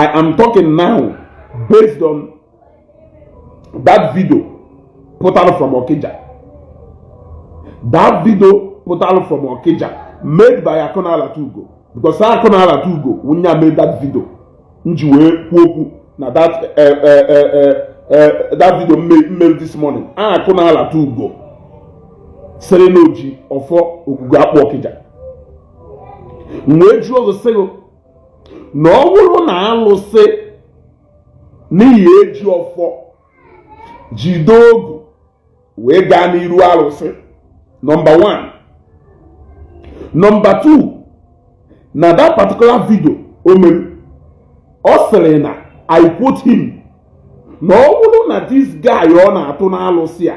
I am talking now based on that video put out from Okija. That video put out from Okija made by Akona Alatugo. Because Akona Alatugo, when you made that video, now that video made this morning. Akona Alatugo, Serenoji ofo Oguga Okija. Mweju of the sale. No one na say ni eji ofo jidogu we ga n'iru alụsị. Number 1. Number 2, na that particular video Oselena, I quote him, na ọwụrụ na this guy ọ na-atụ n'alụsị a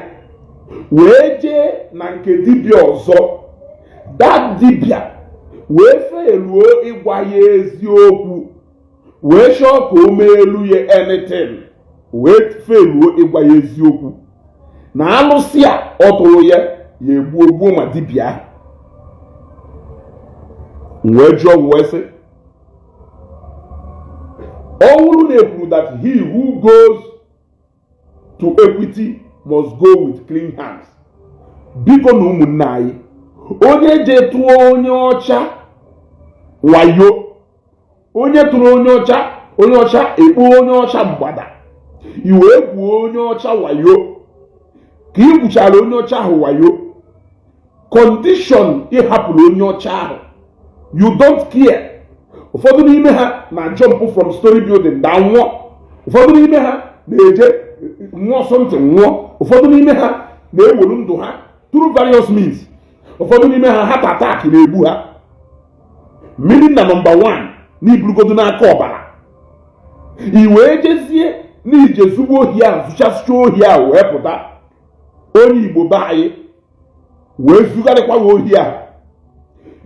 wee jee na nke dibịa ọzọ, that dibịa wee feluo ịgwa ya eziokwu, wee chọọ ka o mee elu ya anything, wee feluo ịgwa ya eziokwu na alụsị a ọ tụrụ ya egbuo ma dibịa ahụ. Wee jụọ wee sị, ọ wụrụ na ekwuru that he who goes to equity must go with clean hands. Biko na ụmụnne anyị, onye je tụọ onye ọcha wayo, onye tụrụ onye ọcha ekpo onye ọcha mgbada, iwe gbuo onye ọcha wayo, ka ị gbuchara onye ọcha ahụ wayo, condition ịhapụrụ onye ọcha ahụ, you don't care. Ụfọdụ n'ime ha na jump from story building da nwụọ, ụfọdụ n'ime ha na-eje nwụọ something nwụọ, ụfọdụ n'ime ha na-ewelu ndụ ha through various means, ụfọdụ n'ime ha heart attack na-egbu ha. Meaning na number 1 n'iburugodu n'aka ọbara, i wee jezie n'ije zugbo ohi a, zụchasịcha ohi a wee pụta onye Igbo be anyị wee zugharịkwa ohi a.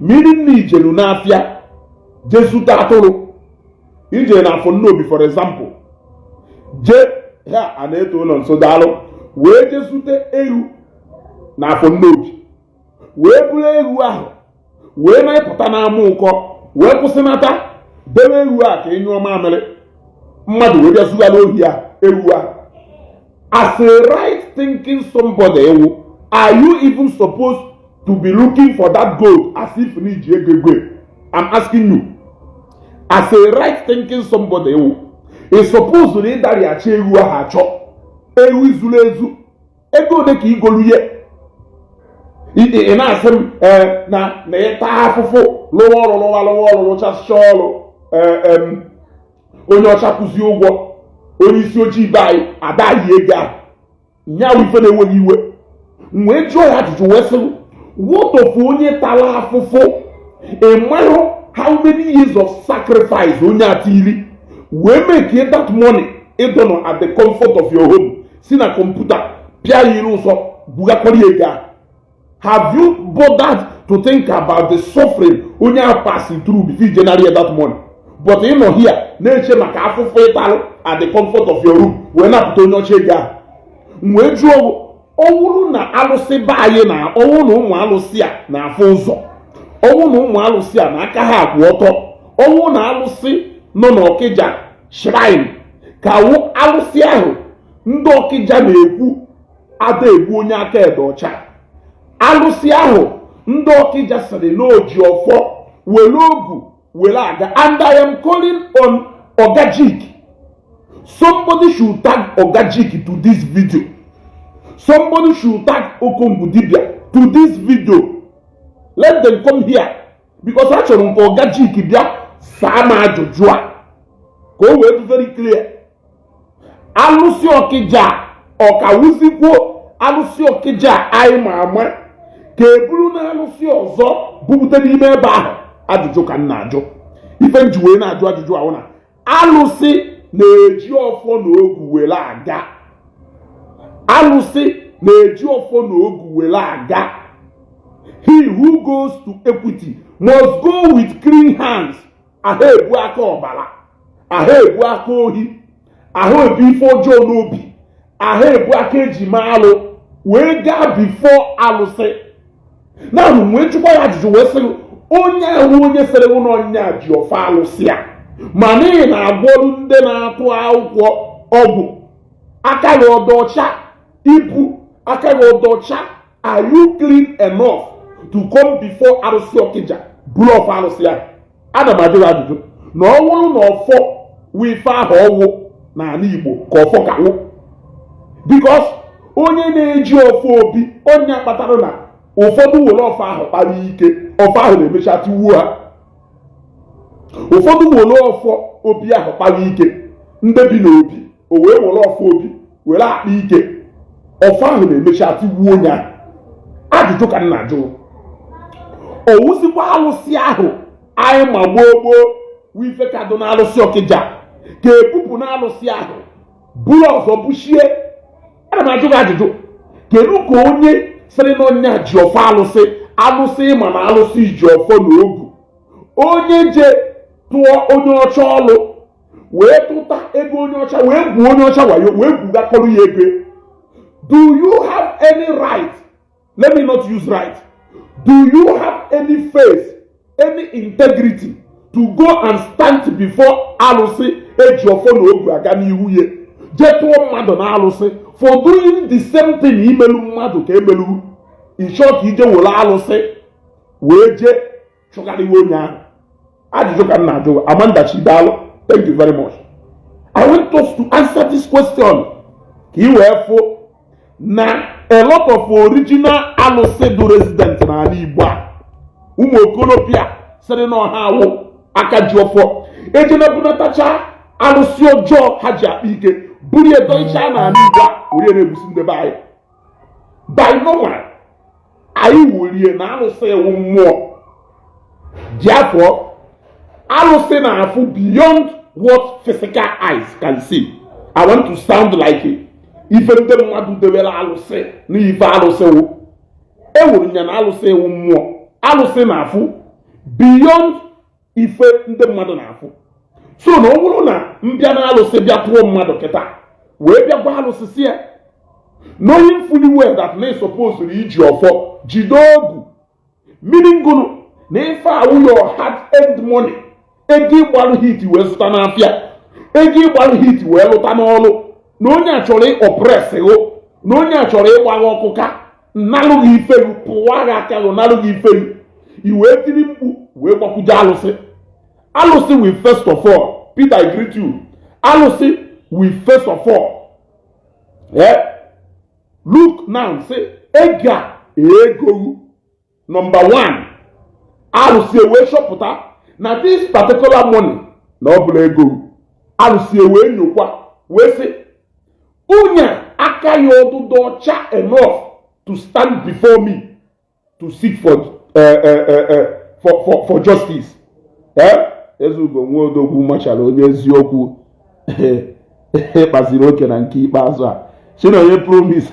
Meaning na ijelu n'afịa jesuta atụrụ, ije na afọ nnobi for example, je ha a na-eto ụlọ nso daalụ, wee jesute eru na afọ nnobi, wee buru eru ahụ wee na-epụta n'ama ụkọ, wee kwụsịnata debe eru a ka ịnyụọ mamịrị, mmadụ wee bịa zugharị ohi a eru ahụ. As a right thinking somebody, are you even supposed to be looking for that gold as if need you? I'm asking you. As a right thinking somebody, is supposed to need that ya cheru ahacho. Eru izulezu. Ego de ki igoluye. Ina asem na eta afofo lowo chasholo onye ọcha kuzi ụgwọ, onye isi ojii bai adaghị ego a nyawo ife na-enweghị iwe. Wee jụọ ya ajụjụ wee sị, what of onye tala afụfụ ịmarụ how many years of sacrifice onye atili wee make that money ịdọnọ at the comfort of your home, si na kọmputa pịa ya iru ụsọ bugakwari ego a. Have you bothered to think about the suffering onye a passing through before you generate that money? But you know here na-eche maka afụfụ ịtalụ at the comfort of your room wee na-apụta onye ọcha ego a. Wee jụọ ọwụrụ na alụsị be anyị na ọwụ na ụmụ alụsị a na-afụ ụzọ, ọwụ na ụmụ alụsị a na aka ha akwụ ọtọ, ọwụ na alụsị nọ n'Ọkịja shrine ka wụ alụsị ahụ ndị Ọkịja na-ekwu ada egbu onye aka ede ọcha. Alụsị ahụ ndị Ọkịja sịrị na oji ọfọ were ogu were aga. And I am calling on Oga Jike. Somebody should tag Oga Jike to this video. Somebody should tag Okongudibia to this video. Let them come here. Because actually Oga Jike bia sama ajụjụ a. Ka o wee be very clear. Alụsị Ọkịja ọkawụzikwo alụsị Ọkịja anyị ma ama ka eburu na alụsị ọzọ bupute n'ime ebe ahụ. Ajụjụ ka m na-ajụ. Ife nji wee na-ajụ ajụjụ ahụ na alụsị na-eji ọfọ na ogu were aga. Alụsị na-eji ọfọ na ogu were aga. He who goes to equity must go with clean hands. Ahụ ebu aka ọbara, ahụ ebu aka ohi, ahụ ebu ife ọjọọ n'obi, ahụ ebu aka ejima alụ wee gaa before alụsị. Na wee chụkwa ya ajụjụ wee sị onye ahụ onye sere ụlọ nya ji ọfa alụsị a ma n'ihi na-agwọrụ ndị na-atụ akwụkwọ ọgwụ aka gị ọdọcha ibu aka gị ọdọcha. Are you clean enough to come before arụsị Ọkịja buru ọfọ arụsị ahụ? Ana m ajụ ajụjụ na ọ bụrụ na ọfọ wife ahụ ọwụ n'ala Igbo ka ọfọ ka wụ, because onye na-eji ọfọ obi onye kpatara na ụfọdụ were ọfọ ahụ kpara ike, ọfọ ahụ na-emecha tiwuo ha. Ụfọdụ were ọfọ obi ahụ kpara ike, ndị bi n'obi o wee were ọfọ obi were akpa ike, ọfọ ahụ na-emecha tiwuo onye ahụ. Ajụjụ ka m na-ajụ, owusikwa alụsị ahụ anyị ma gboo wife ka dụ na alụsị Ọkịja ka ebupụ na alụsị ahụ buru ọzọ buchie? Ana m ajụ gị ajụjụ, kedu ka onye sịrị na ọnya ji ọfọ alụsị ma na alụsị ji ọfọ na ogu, onye je tụọ onye ọcha ọlụ wee tụta ego onye ọcha wee gwuo onye ọcha wayo wee gwugakọrọ ya ego? Do you have any right? Let me not use right. Do you have any faith, any integrity to go and stand before alụsị eji ọfọ na ogu aga n'ihu ya jee tụọ mmadụ na alụsị for doing the same thing imelu mmadụ ka emelu? Ịchọ ka ije were alụsị wee jee chụgharịwa onye ahụ? Ajụjụ ka m na-ajụ. Amanda Chidalụ, thank you very much. I want us to answer this question ka ị wee fụ na a lot of original alụsị do resident n'ala Igbo a, ụmụ okorobịa sịrị na ọha awụ aka ji ọfọ ejenebunatacha alụsị ọjọọ ha ji akpa ike buru edoicha n'ala Igbo a were na-ebusi ndị be anyị. By normal anyị wurie na alụsị ewu mmụọ ji afọ alụsị na-afụ beyond what physical eyes can see. I want to sound like it. Ife ndị mmadụ debere alụsị na ife alụsị wụ ewuru ya na alụsị ewu mmụọ. Alụsị na-afụ beyond ife ndị mmadụ na-afụ. So na ọ bụrụ na mbịa na alụsị bịa tụọ mmadụ kịta wee bịa gwa alụsị si ya knowing fully well that na supposed iji ọfọ jide ogu, meaning gụnụ na ife awụ your hard-earned money, ego ịgbalụ hit wee zụta n'afịa, ego ịgbalụ hit wee lụta n'ọlụ, na onye a chọrọ ịkpọpres gụ, na onye a chọrọ ịgbagha ọkụ ka nnalụghị ifelu pụwa gị aka gụ nalụghị ifelu, i wee tiri mkpu wee gbakwuje alụsị. Alụsị will first of all, Peter, I greet you. Alụsị will first of all look now say ega ego number one. Alụsị wee chọpụta na this particular money na ọ bụla ego. Alụsị wee nyokwa wee sị onye aka ya ọdụdụ ọcha enough to stand before me to seek for justice. Ezugo nwa odogwu machara onye eziokwu kpaziri oke na nke ikpeazụ a Chinonye promise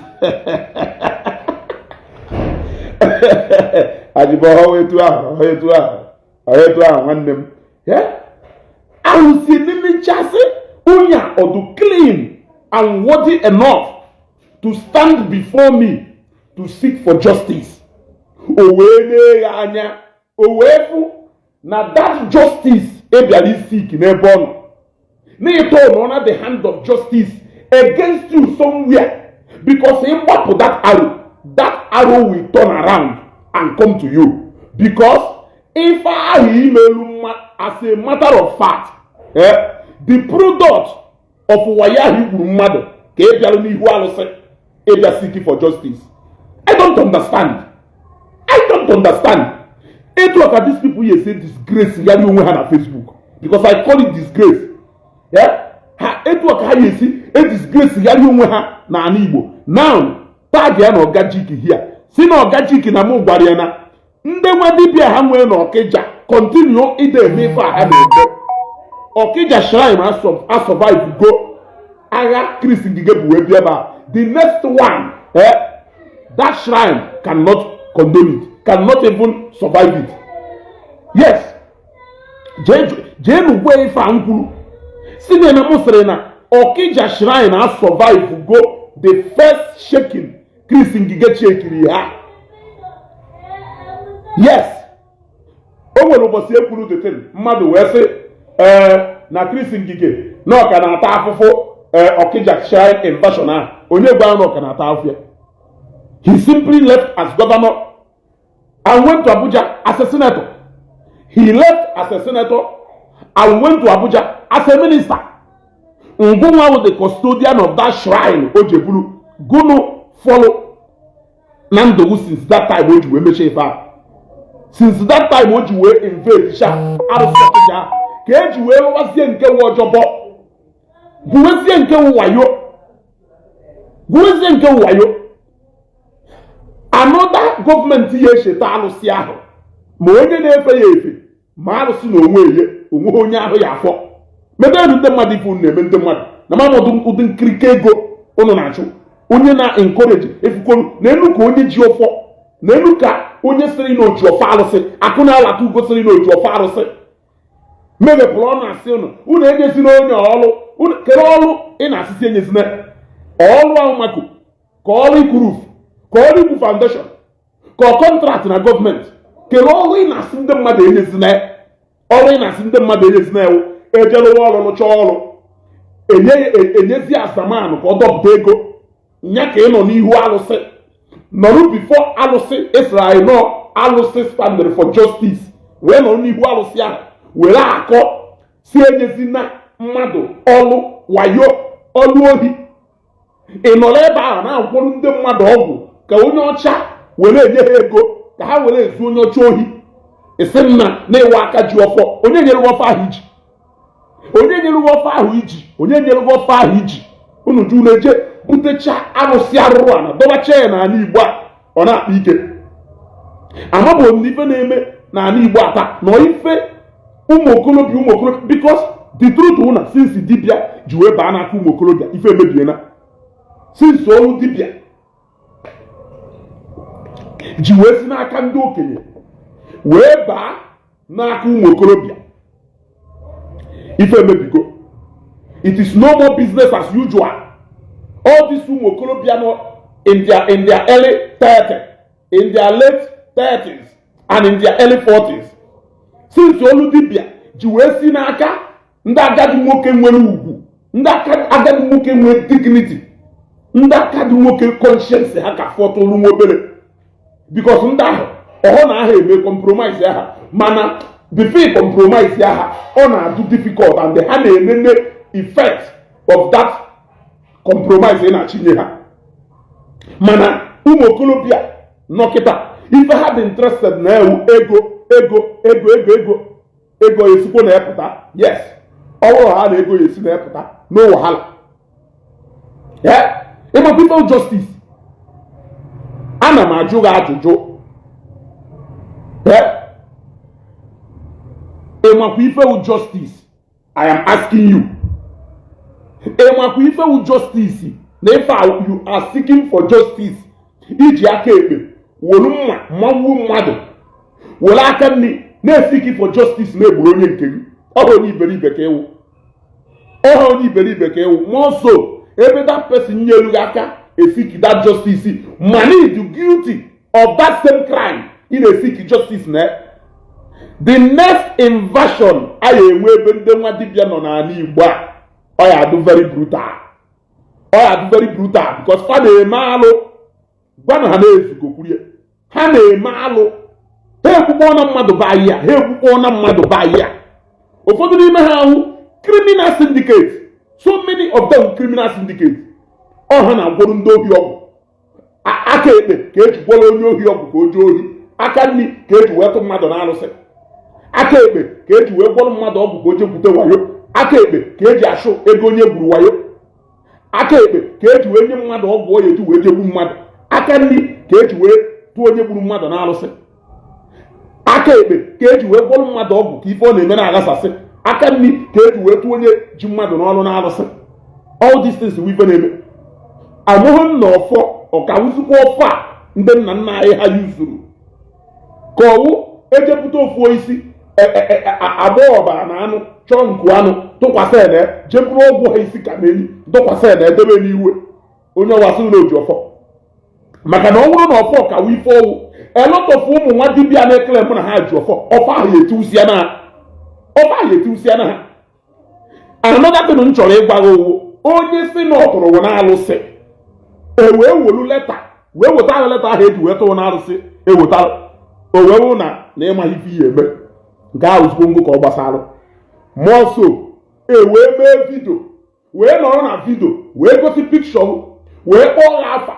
ajibo etu ahụ nwanne m. Alụsị n'imichasị onye ọdụ clean and worthy enough to stand before me to seek for justice. O wee na-eghe anya, o wee fụ na that justice ebiara isik n'ebe ọ nọ, na-eto on the hand of justice against you somewhere, because ịgbapụ that arrow will turn around and come to you. Because if ahụ imelu mma, as a matter of fact, the product of waya ahụ igburu mmadụ ka ebiara n'ihu alụsị ebia seeking for justice. I don't understand. Etu aka these people here say disgrace yari onwe ha na Facebook, because I call it disgrace. Etu aka ha yesi disgrace yari onwe ha na ana Igbo. Now tag ya na Oga Jike here. Si na Oga Jike na mụ gwara ya na ndị nwa dibịa ha nwere na Ọkịja continue ide emefe a ha na-ebe. Ọkịja shrine a survive go agha Chris Ngige bụ wee bịa ebe. The next one, that shrine cannot condone it, cannot even survive it. Yes. Jenu gwe ife ankwuru. Sine na musere na Ọkịja shrine a survive go the first shaking Chris Ngige chekiri ha. Yes. O nwere ụbọchị ekwuru the thing mmadụ wee sị na Chris Ngige na ọka na-ata afụfụ Okija Shrine invasion ahụ onye gwa na ọka na-ata afụfụ ya. He simply left as governor and went to Abuja as a senator. He left as a senator and went to Abuja as a minister. Ngunwa was the custodian of that shrine Ojebulu. Gunu follow Nandowu since that time when you were making since that time when you were invade Sha Arusokija keji we wasie nke wojobo guwesie nke wayo another government ye sheta alusi ahụ ma onye na-efe ya efe ma alusi na onwe onye ahụ ya afọ mebe ndị mmadụ ifu na-eme ndị mmadụ na mamodu ụdị nkirike ego ụnụ na-achụ onye na-encourage efukwuru na enu ka onye ji ọfọ na enu ka onye sịrị na oji ọfọ arụsị akụ na-alata ugo sịrị na oji ọfọ arụsị mebepụrụ ọnụ asị unu enyezina onye ọrụ kere ọrụ ị na-asịsị enyezina ọrụ ahụ mako ka ọrụ ikwuruf ka ọrụ ikwu foundation ka ọ kọntraktị na gọọmenti kere ọrụ ị na-asị ndị mmadụ enyezina ọrụ ị na-asị ndị mmadụ enyezina ewu ejelụwa ọrụ lụcha ọrụ enyezi asamanụ ka ọ dọpụta ego nya ka ị nọ n'ihu alụsị nọrụ bifo alụsị Israel nọ alụsị standard for justice wee nọrọ n'ihu alụsị ahụ were akọ si enyezina mmadụ ọlụ wayo ọlụ ohi ị nọrọ ebe ahụ na-agwọrọ ndị mmadụ ọgwụ ka onye ọcha were enye ha ego ka ha were ezu onye ọcha ohi isi m na-ewe aka ji ọfọ onye nyere ọfọ ahụ iji onye nyere ọfọ ahụ iji onye nyere ọfọ ahụ iji unu ju na-eje butecha arụsị arụrụ a na dọbacha ya n'ala Igbo a ọ na-akpa ike amabụ m n'ife na-eme n'ala Igbo ata na ife ụmụ okorobịa because the truth wụ na since dibịa ji wee baa n'aka ụmụ okorobịa ife emebiena since ọrụ dibịa ji wee si n'aka ndị okenye wee baa n'aka ụmụ okorobịa ife emebigo. It is no more business as usual. All these ụmụ okorobịa nọ in their early 30s, in their late 30s and in their early 40s since olu dibịa ji wee si n'aka ndị agadi nwoke nwere ugwu, ndị agadi nwoke nwere dignity, ndị agadi nwoke conscience ha ka fọtụrụ nwa obere because ndị ahụ ọhụ na aha eme compromise aha mana before compromise aha ọ na-adụ difficult and ha na-enene effect of that compromise na-achinye ha mana ụmụ okorobịa nọkịta ife ha dị interested na ewu ego esikwo na-epụta yes ọwụrụ ha na ego esi na-epụta no wahala ịma people justice ana m ajụ gị ajụjụ ịmakwa ifewu justice I am asking you ịmakwa ifewu justice na ife you are seeking for justice iji aka ekpe wolu mma mmanwu mmadụ wolu aka nri na-esiki for justice na-egburu onye nke gị ọhụ onye iberibe ka ewu more so ebe that person nyelu gị aka esiki that justice ma need you guilty of that same crime ị na-esiki justice na the next invasion a ga-enwe ebe ndị nwa dibịa nọ n'ala Igbo a ọ ya adụ very brutal because fa na-eme alụ gwana ha na-ezugokwurie ha na-eme alụ ha ekwukpọ na mmadụ ba ya ụfọdụ n'ime ha ahụ criminal syndicate so many of them criminal syndicate ọ ha na-agwọrọ ndị ohi ọgwụ aka ekpe ka eji gwọrọ onye ohi ọgwụ ka o jee ohi aka nri ka eji wee tụ mmadụ na-arụsị aka ekpe ka eji wee gwọrọ mmadụ ọgwụ ka o jee gwute wayo aka ekpe ka eji achụ ego onye gburu wayo aka ekpe ka eji wee nye mmadụ ọgwụ ọ eji wee jegbu mmadụ aka nri ka eji wee tụọ onye gburu mmadụ na-arụsị aka ekpe ka eji wee gwọrọ mmadụ ọgwụ ka ife ọ na-eme na-aghasasị aka nri ka eji wee tụọ onye ji mmadụ n'ọrụ na-arụsị all these things bụ ife na-eme amụghị m na ọfọ ọkawụzikwa ọfọ a ndị nna nna anyị ha yuzuru ka ọwụ ejepụta ofu isi agba ọbara na anụ chọọ nku anụ tụkwasị ede jepụrụ ọgwụ ha isi ka n'enyi dọkwasị ede edebe n'iwe onye ọwasị na oji ọfọ maka na ọ bụrụ na ọfọ kawa ife ọwụ elọtọfụ ụmụ nwa dibịa na-ekele mụ na ha ji ọfọ ahụ etiwusia na ha another thing m chọrọ ịgwa gị owu onye si na ọ tụrụ na alụsị wee welu leta wee wetara leta ahụ eji wee tụrụ na alụsị ewetara o wee wụ na ịmaghị ife ihe eme nke ahụ zikwo ngụ ka ọ gbasara mọso wee mee vidio wee nọrọ na vidio wee gosi pikshọ wee kpọọ ha afa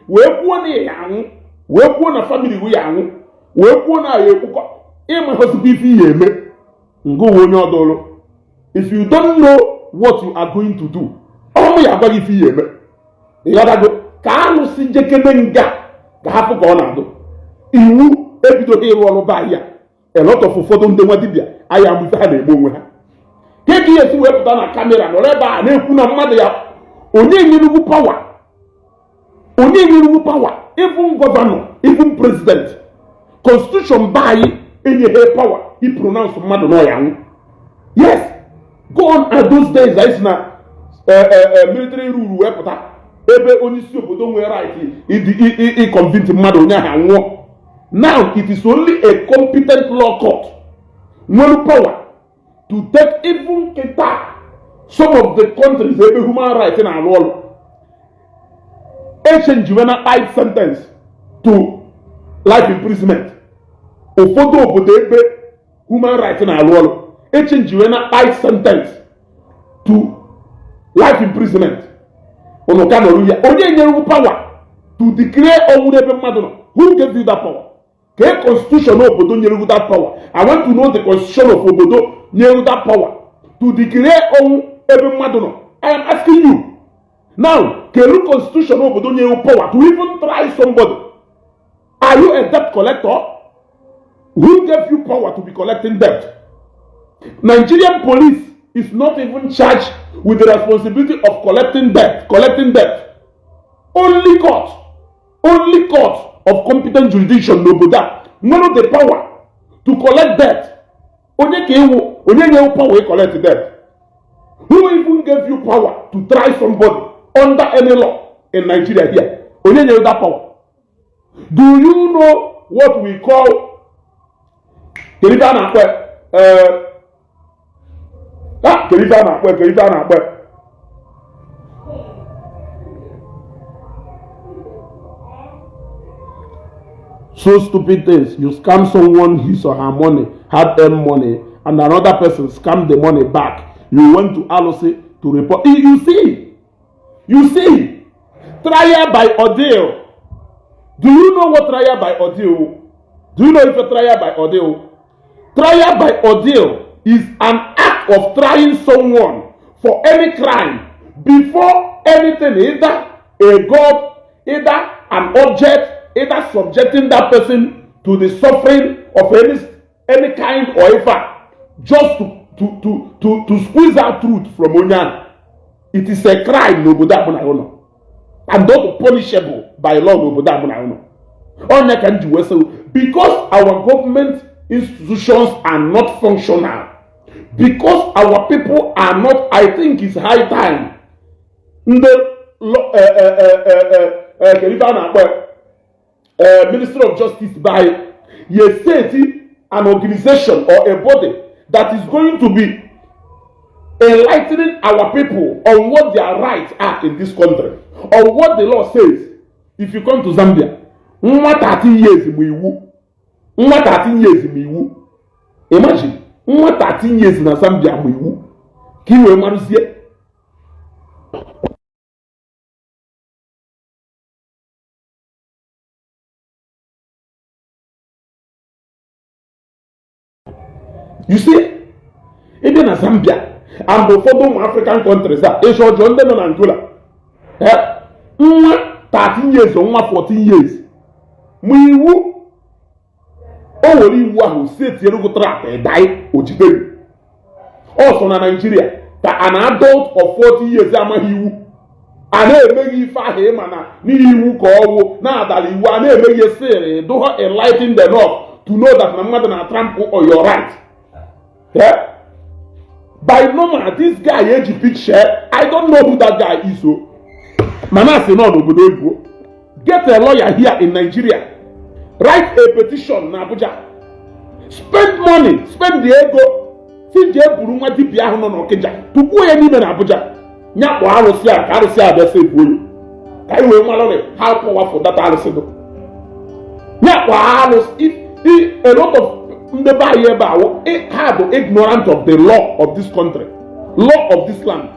wee kwuo na ya anwụ wee kwuo na famili ya anwụ wee kwuo na ya ekwukọ ịmaghịzikwa ife ihe eme ngụ onye ọdụrụ. If you don't know what you are going to do, ọmụ ya agwaghị ife ihe eme ịghọtago ka alụsị jekene nga ka hapụ ka ọ na-adụ iwu ebidoghị ịrụ ọrụ ba ahịa elọtọfụ ụfọdụ ndị nwa dibịa ahịa amụfe ha na-egbu onwe ha ka ka esi wepụta na kamera nọrọ ebe a na-ekwu na mmadụ ya onye nyerugwu pawa even gọvanọ even president constitution ba anyị enyeghị pawa ipronounce mmadụ n'ọya nwụ. Yes, go on at those days anyị si na military rule wepụta ebe onye isi obodo nwere right ịconvince mmadụ onye ahụ anwụọ. Now it is only a competent law court nwere power to take even keta some of the countries ebe human rights na-arụ ọrụ exchange na life sentence to life imprisonment. Ụfọdụ obodo ebe human rights na-arụ ọrụ exchange na life sentence to life imprisonment. Unu ka nọrọ ya onye nyere power to declare ọnwụ n'ebe mmadụ nọ. Who gave you that power? Ke constitution obodo nyere that power? I want to know the constitution of obodo nyere that power to declare ọnwụ ebe mmadụ nọ. I am asking you now, kelu constitution obodo nyere power to even try somebody? Are you a debt collector? Who gave you power to be collecting debt? Nigerian police is not even charged with the responsibility of collecting debt. Only court of competent jurisdiction n'obodo nwere the power to collect debt. Onye nye power to collect debt. Who even gave you power to try somebody under any law in Nigeria here? Onye nye that power. Do you know what we call Kerifa na-akpọ so stupid things. You scam someone his or her money, hard-earned money, and another person scam the money back. You went to Alosi to report. You see, trial by ordeal. Do you know what trial by ordeal? Do you know if a trial by ordeal? Trial by ordeal is an act of trying someone for any crime before anything, either a god, either an object, either subjecting that person to the suffering of any kind or effort, just to squeeze out truth from Onyan. It is a crime n'obodo abụna and not punishable by law n'obodo abụna onye ka nji wesel because our government institutions are not functional, because our people are not. I think it's high time Ministry of Justice by an organization or a body that is going to be enlightening our people on what their rights are in this country, on what the law says. If you come to Zambia, nwa 13 years bụ iwu. Imagine, nwa 13 years na Zambia bụ iwu. Ka iwe marụzie. You see, even in Zambia and ụfọdụ African countries is ọjọọ ndị nọ na Angola. Nwa 13 years or nwa 14 years. Mụ iwu o nwere iwu ahụ si etinyere trap edai ojidere. Also na Nigeria ka an adult of 40 years amaghị iwu a na-emeghị ife ahụ ịma na n'iwu ka ọwụ na-adala iwu a na-emeghị sịrị do her enlighten them enough to know that na mmadụ na trample on your right. Yeah? By normal, this guy eji picture, I don't know who that guy is. So, Manasi no n'obodo Igbo. Get a lawyer here in Nigeria. Write a petition na Abuja. Spend money, spend the ego si jee buru nwa dibịa ahụ nọ n'Ọkịja tupuo ya n'ime na Abuja nya kpọọ arụsị a ka arụsị a bịa sefu onye ka anyị wee malụrị how powerful that arụsị dị nya kpọọ arụsị a lot of ndị be anyị ebe ahụ ha bụ ignorant of the law of this country, law of this land,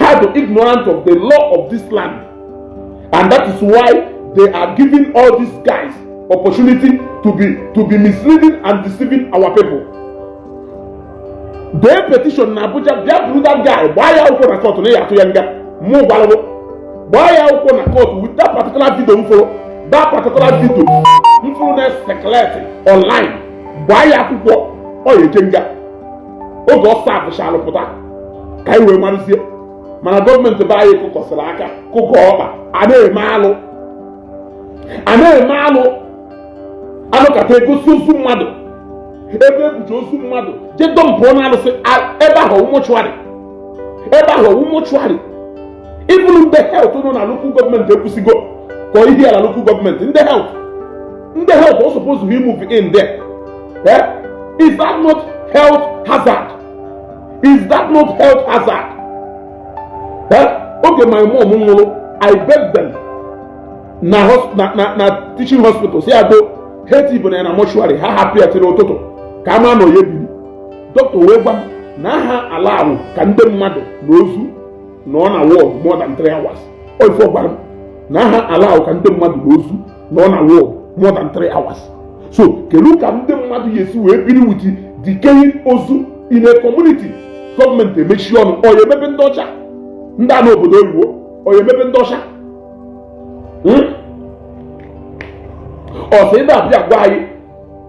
ha bụ ignorant of the law of this land, and that is why they are giving all these guys opportunity to be misleading and deceiving our people. Their petition na Abuja bịa buru that guy gbaa ya akwụkwọ na court na ya atụ ya nga mụ gbalụgo gbaa ya akwụkwọ na court with that particular video mfụrụ na secret online gbaa ya akwụkwọ ọ ya eje nga oge ọ sapụchalụ pụta ka anyị wee marụzie mana gọọmenti be anyị kụkọsịrị aka kụkọ ọkpa a na-eme alụ anụkata egosi ozu mmadụ ebe ebuji ozu mmadụ je dọmpụọ na alụsị ebe ahụ mọchụarị even ndị health nọ na local gọọmenti ekwusigo ka ihe ala local gọọmenti ndị health are supposed to move in there. Is that not health hazard? Okay, my mom nwụrụ, I beg them na teaching hospital si ado heti bụ na mortuary ha hapụ ya tiri ụtụtụ ka ama nọ ya ebiri dọkịta wee gwa m na ha ala ahụ ka ndị mmadụ na ozu nọ na ward more than 3 hours. Oifo gwara m na ha ala ahụ ka ndị mmadụ na ozu nọ na ward more than 3 hours. So kedu ka ndị mmadụ ga-esi wee biri with decaying ozu in a community? Gọọmenti emechi ọnụ ọ ya emebe ndị ọcha ndị a n'obodo oyibo ọ ya emebe ndị ọcha ọsọ ebe abịa gwa anyị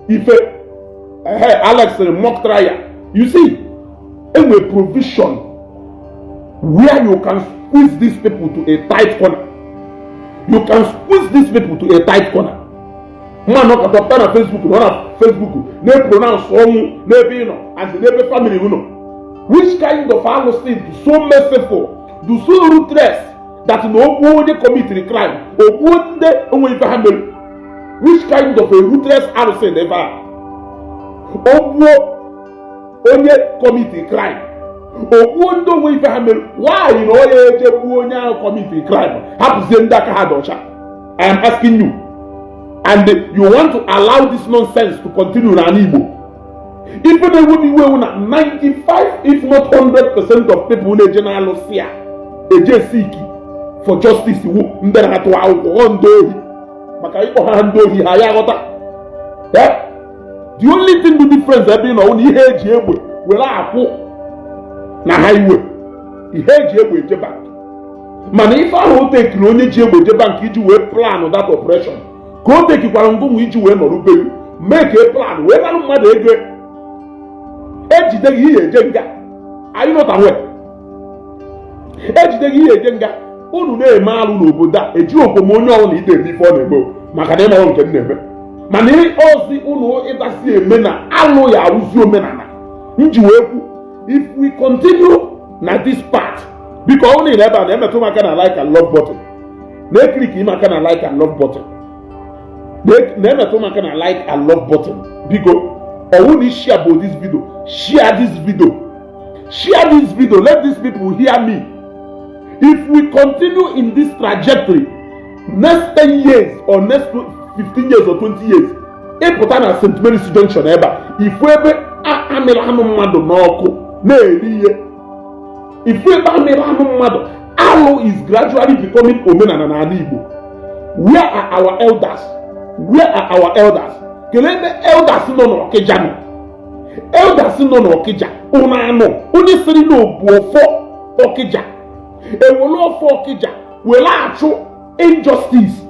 ife Alex mock trial. You see, enwe provision where you can squeeze these people to a tight corner. Man no katọpụta na Facebook na-pronounce ọnwụ n'ebe ị nọ and n'ebe family unu. Which kind of alụsị do so merciful, do so ruthless that na ogbuo onye committed crime, ogbuo ndị onwe ife ha mere? Which kind of a ruthless alụsị na ebe a? Ogbuo onye committed crime, ogbuo ndị onwe ife ha mere? Why na onye eje gbuo onye ahụ committed crime hapụzie ndị aka ha dị ọcha? I am asking you. And you want to allow this nonsense to continue in Igbo? Even though we will 95, if not 100% of people in the general Lucia, they seek for justice. The only thing the difference is that only here will na highway. Here bank. Man, if I will take the bank, you will plan on that operation. Go take you for ngum iji we no rube make a plan we na mmadụ ego ejide gị ihe eje nga. Are you not aware? Ejide gị ihe eje nga unu na-eme alụ n'obodo a eji okomonye ọnwụ na ide eme ife ọ na-eme maka na ịnọrọ nke na-eme mana ozi unu ịdasi eme na alụ ya arụzi omenala nji wee kwu if we continue na this part biko ọ na-ebe a na-emetụ maka na like and love button na-eklik maka na like and love button na like and love button because I want to share about this video. Share this video. Let these people hear me. If we continue in this trajectory, next 10 years or next 15 years or 20 years, if we are St. Mary's Junction ever, if we ever Alo is gradually becoming Omenana na Igbo. Where are our elders? Kelebe elders no Okija no. Elders no Okija. Una no. Only siri no buofo Okija. E wolo for Okija. Wela acho injustice.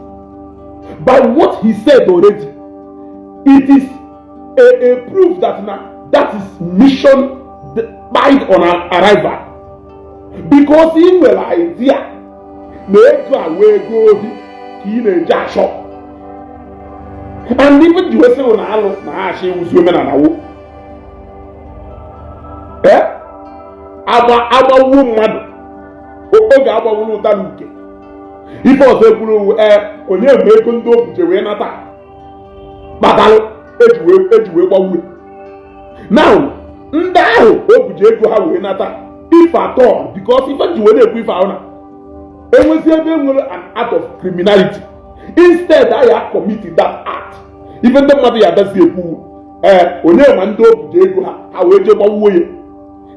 By what he said already, it is a proof that that is mission by on arrival. Because he will idea. Make away go in a jack shop. And even you say on alo na she was women and awo. Aba woman. Oga aba wonu taluke. If o se kuru onye egbe ego ndo buje we nata. Batalo ejiwe gbawe. Now, ndị ahụ o buji ego ha wee nata if at all, because ife ji were ekwu ife ahụ na enwezi ebe enwere an act of criminality, instead I have committed that act. Even ndị mmadụ ya adazi ekwu onye ma ndị o buji ego ha wee jee gbawuo ya.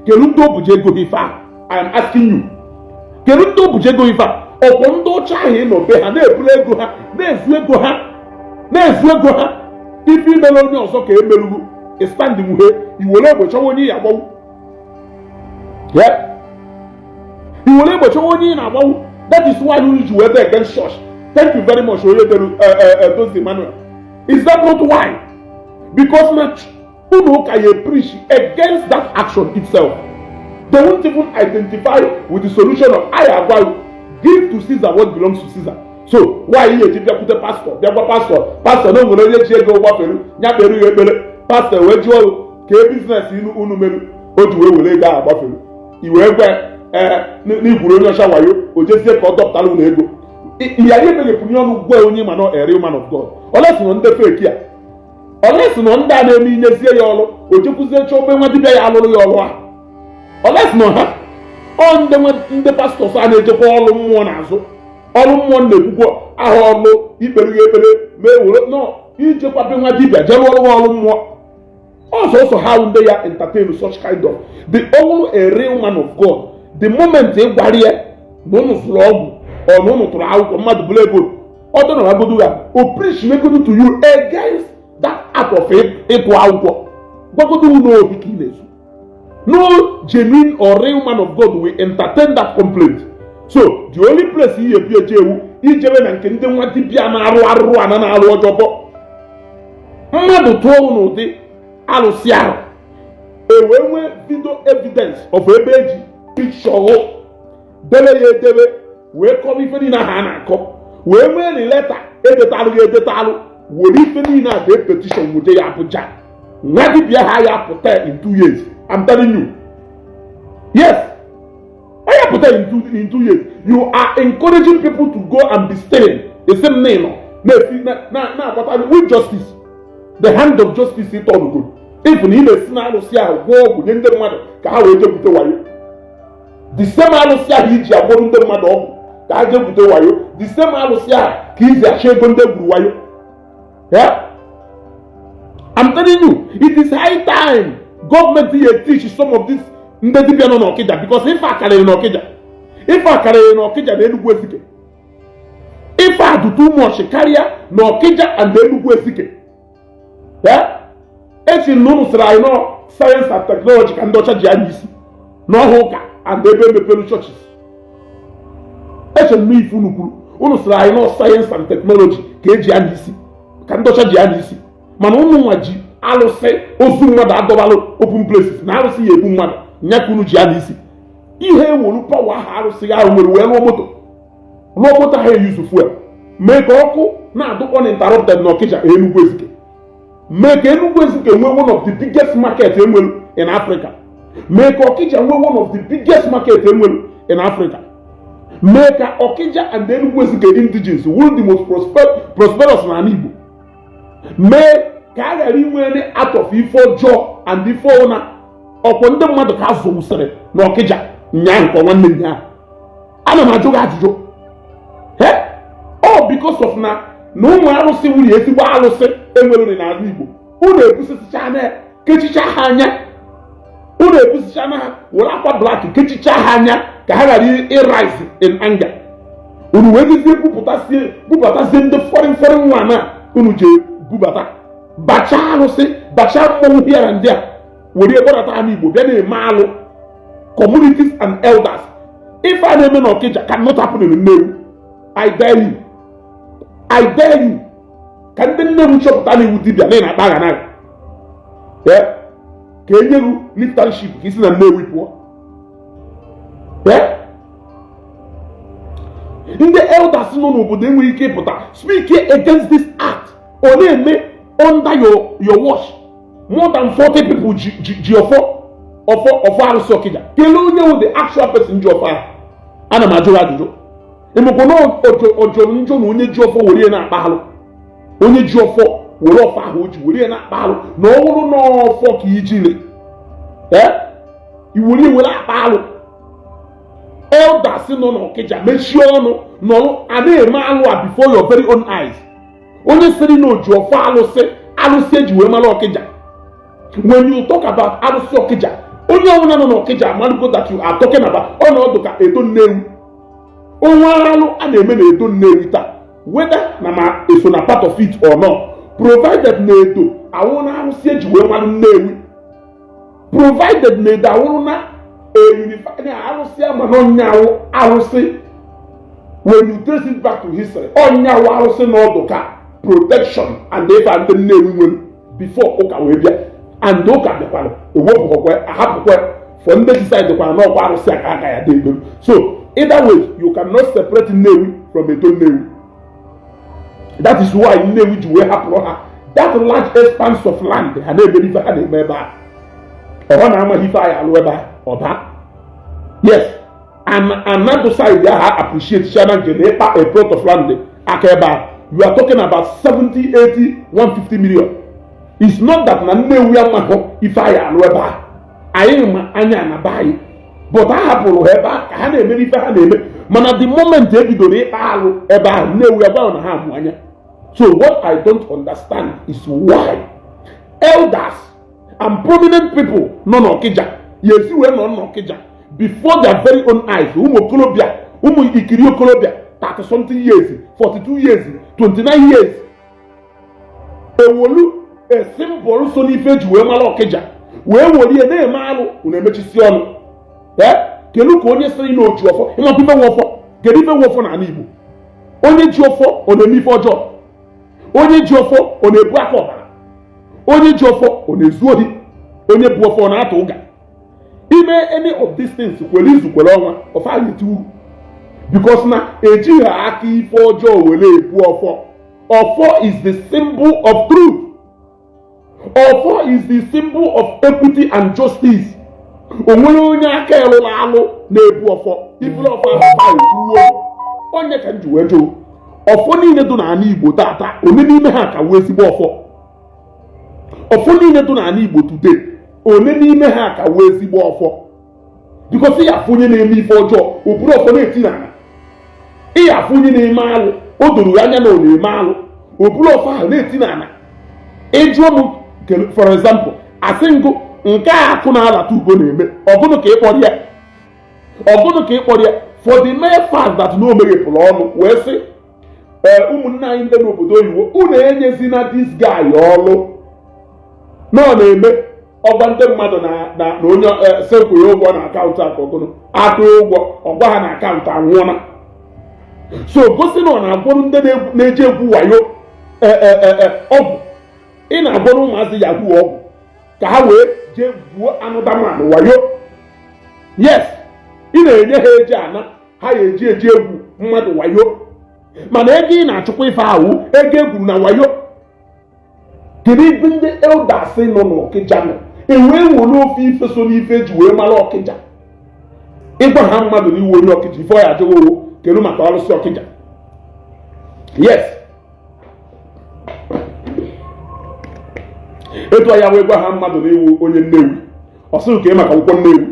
Kedu ndị o buji ego ife ahụ? I am asking you. Kedu ndị o buji ego ife ahụ? Ọkwọ ndị ọcha ahụ ịnọ be ha na-eburu ego ha na-ezu ego ha ife imere onye ọzọ ka emerugwu ịstandị nwuhe iwere egbe chọwa onye ya agbawu. Iwere egbe chọwa onye na agbawu. That is why you ji wee dey against church. Thank you very much onye dere Dozie Emmanuel. Is that not why? Because na unu ụka ya preach against that action itself. They won't even identify with the solution of I agwa give to Caesar what belongs to Caesar. So why you eji bịakwute pastor na nwere onye ji ego gbafere nya kpere ya ekpere pastor wee jụọ ka business unu merụ o ji wee were ego ahụ gbafere iwee gwe n'igwuru onye ọcha wayo o jezie ka ọ dọpụtara ụlọ ego ihe anyị emeghepụnye ọnụ gwe onye ma nọ ere man of God. Olesi nọ ndị feki a, olesi nọ ndị a na-eme inyezie ya ọrụ o jekwuzie chọọ nwa dibịa ya alụrụ ya ọrụ a. Olesi nọ ha ndị pastọs a na-ejekwa ọrụ mmụọ n'azụ, ọrụ mmụọ na-ekwukwo aha ọrụ ikpere ya ekpere mee were nọ ijekwabe nwa dibịa jee ọrụ ọrụ mmụọ. Also how they are entertain such kind of the only a real man of God. The moment they warrior no vlog or no to out of mad bullet or don't know or preach to you against that act of it what do you know wickedness? No genuine or real man of God will entertain that complaint. So the only place he appear to is and can do what the piano and our job. Madu told no alụsịahụ enwe video evidence of ebe eji picture debe ya edebe wee kọrọ ife niile ha na-akọ wee nwee ni leta edetalụ were ife niile a dee petition wuje ya Abuja nwa dibịa ha ya pụta in 2 years. I'm telling you, yes, I ya pụta in 2 years. You are encouraging people to go and be staying the same name na with justice. The hand of justice is all good. If you need a sinner, you see a war within the mother, how will you put away? The same Alusia, he abandoned the mother, that you put away. The same Alusia, he is a shake on the Bruayo. Yeah? I'm telling you, it is high time government here teach some of this Ndedibiano Okija, because if I carry an Okija, then go sick. If I do too much, carry no Okija and then go sick. Yeah? Echi nunu sira ino science and technology can do charge yanisi no hoka and they be churches. Echi mi funukuru unu sira ino science and technology keji yanisi can do charge yanisi man unu waji alose ozu mmadu adobalo open places na alusi ye ebu mmadu nyakunu ji yanisi ihe wonu power ha alusi ga nwere we lo moto ha use fuel make oku na adu uninterrupted no Okija Enugu Ezike. Make Enugu Ezike one of the biggest markets in Africa. Make Okija one of the biggest markets in Africa. Make Okija and Enugu Ezike indigenous one of the most prosperous in Igbo. Make Kagari out of Ifo Joe and Ifo Ona upon the mother castle usere no Okija nyan kwa one nya. Ana majoga ajo. Eh? Oh, because of na no more alusi wuri esibo alusi enwere na Igbo. Unu ebusicha na kechicha ha anya. Unu ebusicha na wala akwa black kechicha ha anya ka ha gari rise in anger. Unu wezizie bubatasie ndị foreign one na unu je bubata. Bacha alusi, bacha mmọnwụ here and there. Were ekpọrọta ha n'Igbo bịa na-eme alụ. Communities and elders. If I name no Okija cannot happen in Nnewi. I dare you. Can the name chop tani udibia na akpaga na? Yeah. Can you leadership kisi na Nnewi po? Yeah. In the elders no obodo enwe ike pụta speak against this act. Only me under your watch more than 40 people of Alusi Okija. Kelo onye the actual person Jiofa. Ana majora dijo. Emokono ojo njo no onye Jiofo wori na akpahalu. Onye Jiofo wori ofa ahụ oji wori na akpahalu. Na ọwụrụ no ofo ka ijile. iwere iwere akpa alụ elders nọ n'Ọkịja mechie ọnụ nọrụ a na-eme alụ a before your very own eyes. Onye sịrị na oji ọfọ alụsị eji wee mara Ọkịja. When you talk about alụsị Ọkịja, onye ọbụla nọ n'Ọkịja amarugo that you are talking about ọnọdụ ka Edo Nnewi. Onwe alụ a na-eme na Edo Nnewi taa, whether na ma eso na part of it or not, provided na Edo awụ na alụsị eji wee mara Nnewi, provided na Edo awụrụ na unifying alụsị ama na ọnyanwụ alụsị. When you trace it back to history, ọnyanwụ alụsị n'ọdụ ka protection and ebe ndị Nnewi nwere before ụka wee bịa, and ụka bịakwara ewepụkwa ahapụkwa for ndị decide kwara na ọkwa arụsị aka ya dị ego. So either way, you cannot separate Nnewi from Edo Nnewi. That is why Nnewi ji wee hapụrụ ha that large expanse of land ha na-ebe ife ha na-eme ebe a. Ọha na-amaghị ife anyị alụ ebe a ọba. Yes, and another side ha appreciate China njem ịkpa a plot of land aka ebe a. You are talking about 70, 80, 150 million. It's not that na Nnewi amaghị ife anyị alụ ebe a. Anyị ma anya na be anyị, but ha hapụrụ ebe a ka ha na-eme ife ha na-eme. Mana the moment ebidoro ịkpa alụ ebe a, Nnewi agbaghị na ha amụ anya. So what I don't understand is why elders and prominent people nọ n'Ọkịja yesi wee nọ n'Ọkịja before their very own eyes. Ụmụ okorobịa, ụmụ ikiri okorobịa 30 something years, 42 years, 29 years. Ewolu a simple so n'ife ji wee mara Ọkịja wee woli na-eme alụ unu emechisi ọnụ. Kedu ka onye sịrị na oji ọfọ ịmakwa ife nwọfọ? Kedu ife nwọfọ n'ala Igbo? Onye ji ọfọ ọ na-eme ife ọjọọ. Onye ji ọfọ ọ na-ebu aka ọbara. Onye ji ọfọ ọ na-ezu ohi. Onye bu ọfọ ọ na-atụ ụga. Ime any of these things kwere izu kwere ọnwa ọfa anyị uru, because na ejighị aka ife ọjọọ were ebu ọfọ. Ọfọ is the symbol of truth. Ọfọ is the symbol of equity and justice. O nwere onye aka elụrụ alụ na-ebu ọfọ. Iburu ọfọ ahụ tuwo onye ka nji wee jụụ. Ọfọ niile dị n'ala Igbo tata, one n'ime ha ka wee ezigbo ọfọ. Ọfọ niile dị n'ala Igbo today, one n'ime ha ka wee ezigbo ọfọ. Because ya afụ onye na-eme ife ọjọọ, o buru ọfọ na-eti n'ala. Ịya afụ onye na-eme alụ, o doro anya na ọ na-eme alụ, o buru ọfọ ahụ na-eti n'ala. Ịjụọ m, for example, asị ngụ nke a akụ na-alata ugo na-eme, ọgụnụ ka ịkpọrọ ya. Ọgụnụ ka ịkpọrọ ya for the mere fact that na o meghepụrụ ọnụ wee sị ụmụnne anyị ndị n'obodo oyibo unu enyezina this guy ọlụ na ọ na-eme ọgba ndị mmadụ na onye sekwu ya ụgwọ na akaụntụ aka ọgụnụ atụ ụgwọ ọgba ha na akaụntụ anwụọna. So gosi na ọ na-agwọrụ ndị na-eje egwu wayo ọgwụ. Ị na-agwọrụ ụmụazị ya gwu ọgwụ ka ha wee jee gbuo anụdamanụ wayo. Yes, ị na-enye ha eji ana ha ya eji egwu mmadụ wayo. Mana ego ị na-achụkwa ife ahụ ego egwuru na wayo. Kedu ebe ndị elders nọ n'Ọkịja nọ ewee nwere ofe ife so n'ife eji wee mara Ọkịja? Ịgwa ha mmadụ n'iwu onye Ọkịja ife ọ ya ajụghị owo kedu maka ọlụsị Ọkịja? Yes, etu ya wee gwa ha mmadụ n'iwu onye Nnewi ọsị nke maka akwụkwọ Nnewi.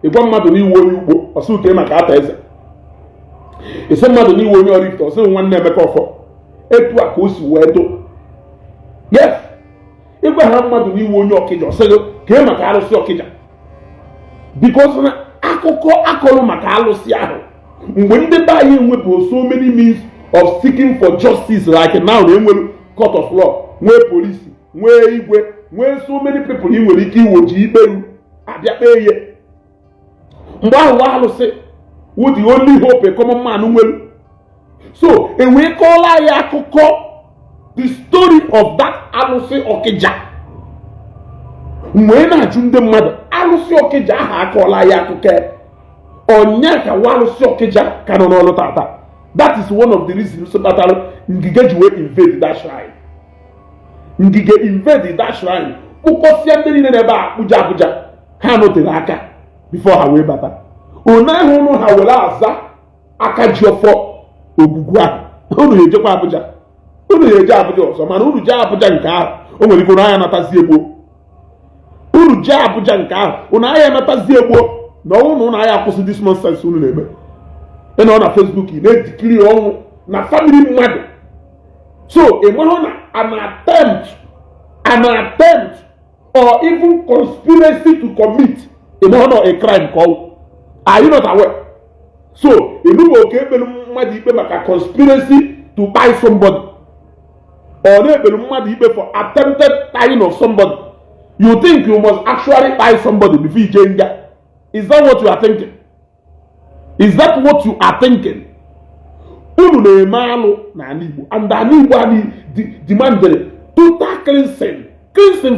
Ịgwa mmadụ n'iwu onye Ugbo ọsị nke maka ata eze. Ise mmadụ n'iwu onye Oraifite ọsị nwanne Emeka Ọfọ. Etu a ka o si wee do. Yes, ịgwa ha mmadụ n'iwu onye Ọkịja ọsị nke maka alụsị Ọkịja. Because na akụkọ akọrọ maka alụsị ahụ mgbe ndị be anyị nwepụ so many means of seeking for justice like now na enwere court of law, nwee polisi, nwee igwe, nwee so many people ị nwere ike iwoji ikperu abịa kpee ihe. Mgbe ahụ alụsị wụ the only hope a common man nwere. So enwee kọọla ya akụkọ the story of that alụsị Ọkịja. Mgbe na-ajụ ndị mmadụ alụsị Ọkịja ahụ akọọla ya akụkọ ọnya ka alụsị Ọkịja ka nọ n'ọlụ tata. That is one of the reasons kpatara Ngige ji wee invade that shrine. Ngige invade that shrine kpụkọsịa ndị niile n'ebe a Abuja ha notere aka before ha wee bata. One ahụ ụnụ ha were aza aka ji ọfọ ogwugwu ahụ unu ejekwa Abuja. unu na-eje Abuja ọzọ mana unu jee Abuja nke ahụ o nwere ike unu anya natazi egbo unu jee Abuja nke ahụ unu anya natazi egbo na ọnwụ na unu anya akwụsị dis nonsense unu na-eme ị nọ na Facebook ị na-edikiri ọnwụ na family mmadụ so ị mahụ na an attempt or even conspiracy to commit ị mahụ na a crime called are you not aware so ịnụba oke ekpelu mmadụ ikpe maka conspiracy to buy somebody or na-ekpelu mmadụ ikpe for attempted tying of somebody you think you must actually tie somebody before you change that is that what you are thinking is that what you are thinking unu na-eme alụ na ala Igbo and ala Igbo anyị demanded total cleansing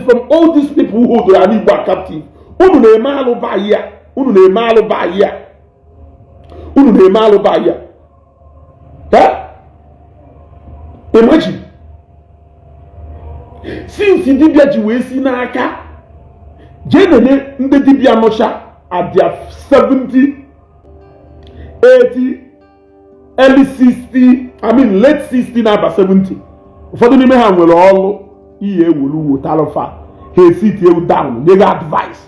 from all these people who hold ala Igbo captive unu na-eme alụ bahia unu na-eme alụ bahia unu na-eme alụ bahia imagine since dibia ji wee si n'aka jee nene ndị dibia nọcha at their 70 80 early 60 late 60 na aba 70 ụfọdụ n'ime ha nwere ọrụ ihe ewuru wotalụfa ha esiti ewu down nye gị advice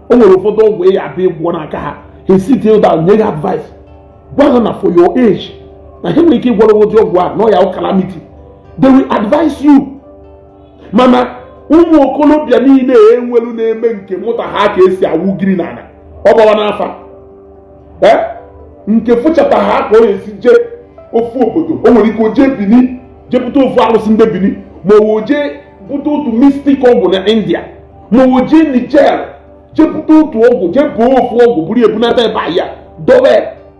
o nwere ụfọdụ ọgwụ ya abịa ịgwọ n'aka ha esiti ewu down nye gị advice gwa ha na for your age na ha nwere ike ịgwọrọ ụdị ọgwụ a na ọya calamity they will advise you mana ụmụ okolobịa niile enwelu na-eme nke mụta ha ka esi awụgiri n'ala ọ gbawa n'afa nke fụchata ha ka ọ esi jee ofu obodo o nwere ike o jee Bini jepụta ofu arụsị ndị Bini ma o jee bute otu mistik ọgwụ na India ma o jee Niger jepụta otu ọgwụ jee buo ofu ọgwụ buru ebunata ebe ahịa dobe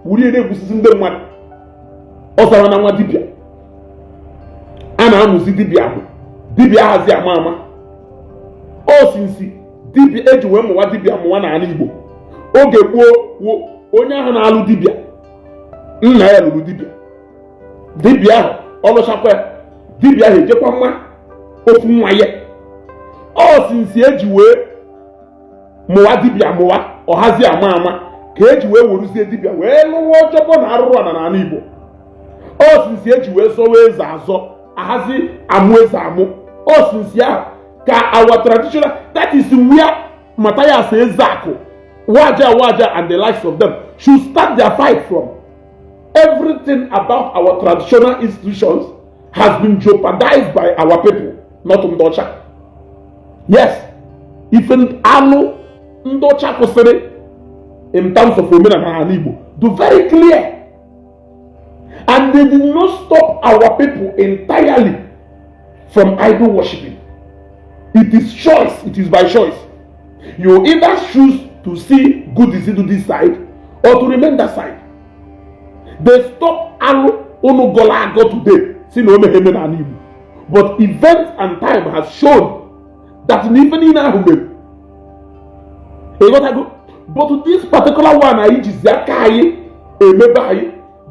wuri na-egwusisi ndị mmadụ ọ zara na nwa dibịa a na-amụzi dibịa ahụ dibịa hazi ama ama o sinsi dibịa eji wee mụwa dibịa mụwa n'ala Igbo oge gboo onye ahụ na-alụ dibịa nna ya lụrụ dibịa ahụ ọ lụchakwa dibịa ahụ ejekwa nwa ofu nwa ya o sinsi eji wee mụwa dibịa mụwa ọhazi ama ama ka eji wee weruzie dibịa wee lụwa ọjọbọ na arụrụ ana n'ala Igbo o sinsi eji wee zọwa eze azọ ahazi amụ eze amụ o sinsi ahụ ka our traditional that is where Matthias Ezeaku Waja and the likes of them should start their fight from. Everything about our traditional institutions has been jeopardized by our people, not Ndocha. Yes, even Anu Ndocha Kosere in terms of women and Igbo, do very clear. And they did not stop our people entirely from idol worshipping. It is choice, it is by choice. You either choose to see good is to this side or to remain that side. They stop Alu Onugola go today. See no meheme na Igbo. But events and time has shown that even in Ahume. But this particular one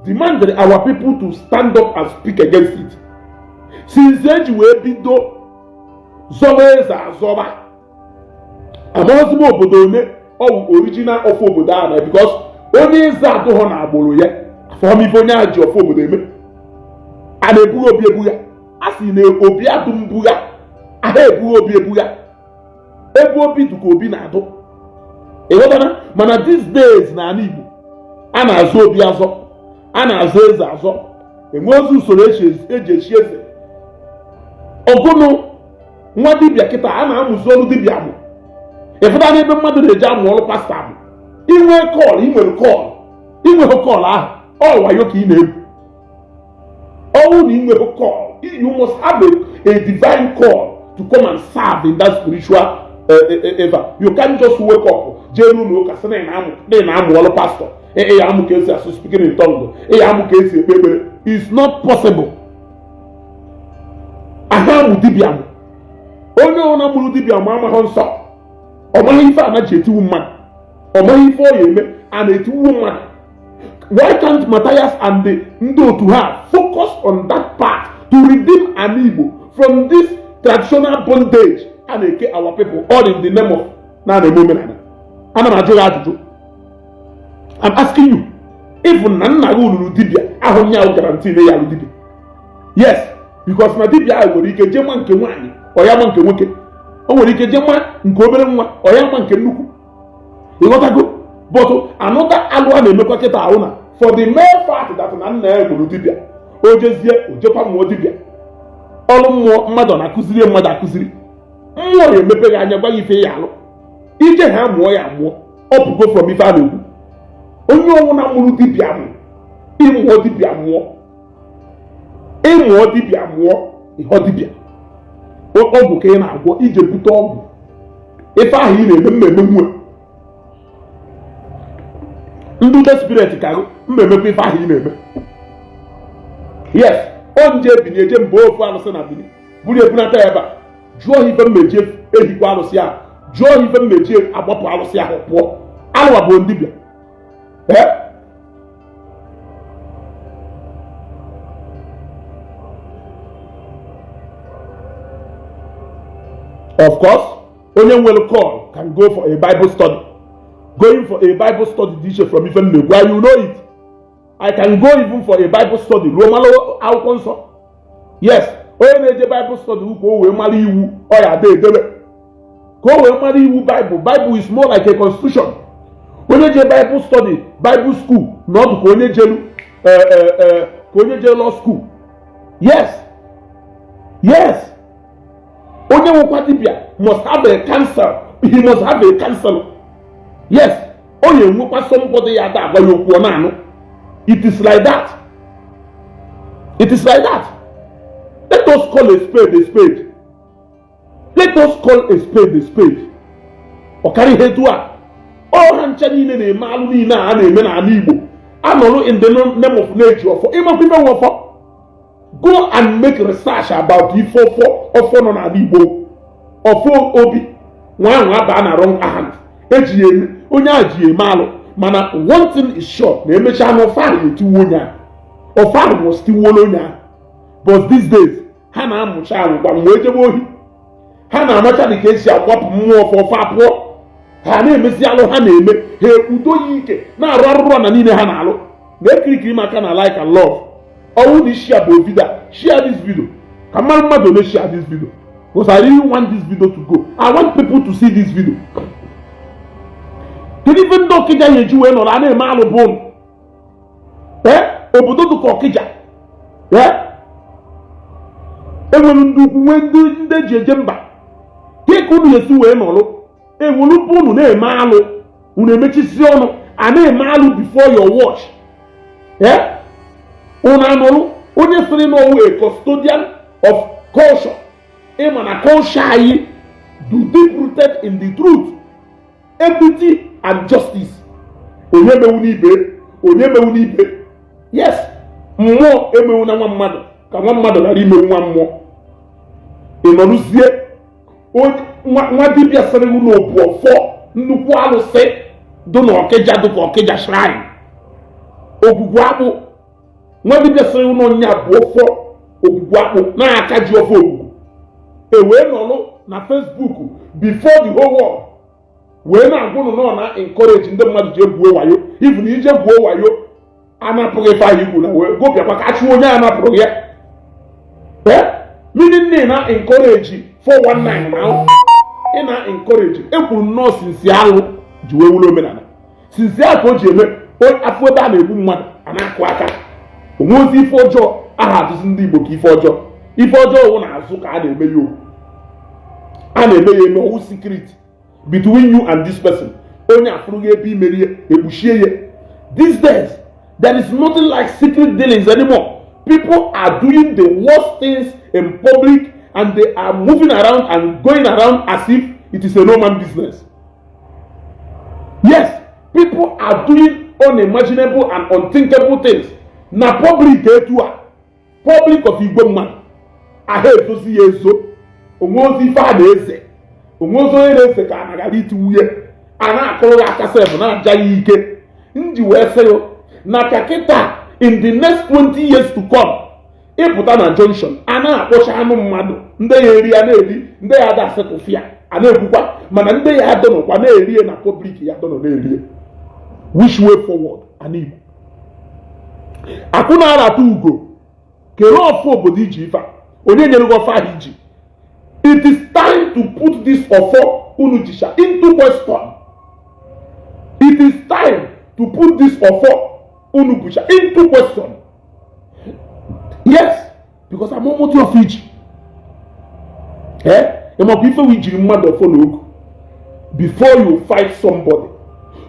demanded our people to stand up and speak against it. Since then we have do Zoba Zoba. Among obodo original of obodo because only is that to na agboro ya for me onye aji of obodo eme a na-ebuga obi ebuga a sị na obi adụ mbuga aha ebuga obi ebuga ebu obi dụka obi na-adụ ịghọtana mana these days na ala Igbo a na-azụ obi azọ a na-azụ eze azọ enwe ozu usoro eji echi eze ọgụnụ nwa dibịa kịta a na-amụzi ọrụ dibịa bụ ịfụta n'ebe mmadụ na-eji amụ ọrụ pasta bụ inwe kọl inwere kọl ahụ ọ wayo ka ị na-egwu ọnwụ na inwe kọl you must have a divine call to come and serve in that spiritual ever. You can't just wake up jee n'ụlọ ụka sị na amụ ọrụ pastọ ya amụ ka esi asụ speaking in tongue ya amụ ka esi ekpe ekpere. It's not possible. Aha amụ dibịa mụ onye ọ na-amụrụ dibịa mụ amaghị nsọ ọ maghị ife a na-eji etiwu mmadụ ọ maghị ife ọ ya eme a na-etiwu mmadụ. Why can't Matthias and the ndị otu ha focus on that part to redeem an Igbo from this traditional bondage a na-eke our people all in the name of na na-eme omenala? Ana m ajụ gị ajụjụ. I'm asking you, even na nna gị lụrụ dibịa ahụ nya ahụ guarantee na ya alụ dibịa. Yes, because na dibịa ahụ nwere ike jee nwa nke nwaanyị ọya nwa nke nwoke, o nwere ike jee nwa nke obere nwa ọya nwa nke nnukwu, ịghọtago. But another alụ a na-emekwa kịta ahụ na for the mere fact that na nna ya gburu dibịa, o jezie o jekwa mmụọ dibịa, ọrụ mmụọ mmadụ na-akụziri mmadụ akụziri, mmụọ ya emepeghị anya gwa ya ife ya alụ, ije ha mụọ ya mụọ, ọ pụgo from ife a na-ekwu. Onye ọnwụ na mụrụ dibịa mụ ịmụọ dibịa mụọ, ịmụọ dibịa mụọ ịghọ dibịa, ọgwụ ka ị na-agwọ ije bute ọgwụ, ife ahụ ị na-eme mmemme nwa ndị de spirit ka mmemmekwa ife ahụ ị na-eme. Yes, ọ nje ebinye eje mgbe ofu arụsị na bini buru ebunata ya ebe a, jụọ ife mmeji ehikwa arụsị ahụ, jụọ ife mmeji agbapụ arụsị ahụ pụọ, alụwa bụ dibịa. Of course, onye nwere call can go for a Bible study. Going for a Bible study teacher from even Negwa, you know it. I can go even for a Bible study. Romalo akwụkwọ nsọ. Yes, onye na-eje Bible study ka o wee mara iwu ọ ya ada edebe. Ka o wee mara iwu Bible. Bible is more like a constitution. Onye je Bible study, Bible school, not ka onye je law school. Yes. Yes. Onye nwekwa dibịa must have a counsel. He must have a counsel. Yes. Onye nwekwa somebody ya da agwa ya okwu ọ na-anụ. It is like that. It is like that. Let us call a spade a spade. Let us call a spade a spade. Ọ karịa ihe etu a. Ọ ha ncha niile na-eme alụ niile a na-eme n'ala Igbo. Anọrụ in the name of nature ọfọ. Ịmakwa ife nwọfọ. Go and make research about ife ọfọ nọ n'ala Igbo. Ọfọ obi. Nwa ahụ aba na wrong hand. Eji eme. Onye a ji eme alụ. Mana one thing is sure. Na emecha na ọfa ahụ etiwo onye a. Ọfa ahụ must tiwo onye a. But these days, ha na-amụcha agwụgwa mgbe ejebe ohi. Ha na-amacha dị ka esi agbapụ mmụọ ọfọ apụọ. Ha na-emezi alụ ha na-eme. Ha ekwudo ya ike na-arụ arụrụ na niile ha na-alụ. Na-ekirikiri maka na like and love. Ọwụ dị share bụ video. Share this video. Ka mmadụ ole share this video. Because I really want this video to go. I want people to see this video. Kedu ife ndị Ọkịja ya eji wee nọrọ a na-eme alụ bụ obodo dị ka Ọkịja. Enwere ndị ukwu nwee ndị eji eje mba. Ka unu esi wee nọrọ enwere unu na-eme alụ, unu emechisi ọnụ a na-eme alụ before your watch. Unu anọrụ onye sịrị na ọwụ a custodian of culture. Ịma na culture anyị do deep rooted in the truth, equity and justice. Onye mewu n'ibe, onye mewu n'ibe. Yes, mmụọ emewu na nwa mmadụ ka nwa mmadụ ghara imewu nwa mmụọ. Ịnọrụzie nwa dibịa sịrị unu obu ọfọ nnukwu alụsị dị na Ọkịja dị ka Ọkịja shrine. Ogwugwu akpụ nwa dibịa sịrị unu nya bụ ọfọ ogwugwu akpụ na-aka ji ọfọ ogwugwu. Wee nọrọ na Facebook before the whole world wee na-agwụ nọ na encourage ndị mmadụ ji egwuo wayo. Even ije gwuo wayo anapụghị ife ahụ igwu na wee gụpịakwa ka achụ onye anapụrụ ya. Meaning na encourage 419 na ị na encourage ekwuru nnọọ sinsi alụ ji wee wụrụ omenala. Sinsi ahụ ka o ji eme afọ ebe a na-egbu mmadụ a na-akụ aka. Onwe ozi ife ọjọọ aha atụzi ndị Igbo ka ife ọjọọ. Ife ọjọọ wụ na-azụ ka a na-eme ya okwu. A na-eme ya eme ọwụ secret between you and this person. Onye afụrụ ya ebe imeri ya ekpuchie ya. These days, there is nothing like secret dealings anymore. People are doing the worst things in public and they are moving around and going around as if it is a normal business. Yes, people are doing unimaginable and unthinkable things. Na public etu a, public of Igbo mmadụ. Aha ezozi ya ezo. Onwe ozi ife a na-eze. Onwe ozi onye na-ese ka a na-agara iti nwunye. A na-akụrụ aka sef na-aja ya ike. Nji wee sị na kakịta in the next 20 years to come, ịpụta na junction a na-akpọcha anụ mmadụ ndị ya eri ya na-eri, ndị ya ada asetụfịa a na-ekwukwa, mana ndị ya adọnọkwa na-erie na public ya adọnọ na-erie. Which way forward an Igbo? Akwụ na-arata ugo kere ọfụ obodo iji ife a. onye nyere gị ọfọ ahụ iji. It is time to put this ọfọ unu jisha into question. It is time to put this ọfọ unu jisha into question. Yes, because I'm almost your Fiji. Before we jiri mmadụ ọfọ n'ogu, before you fight somebody,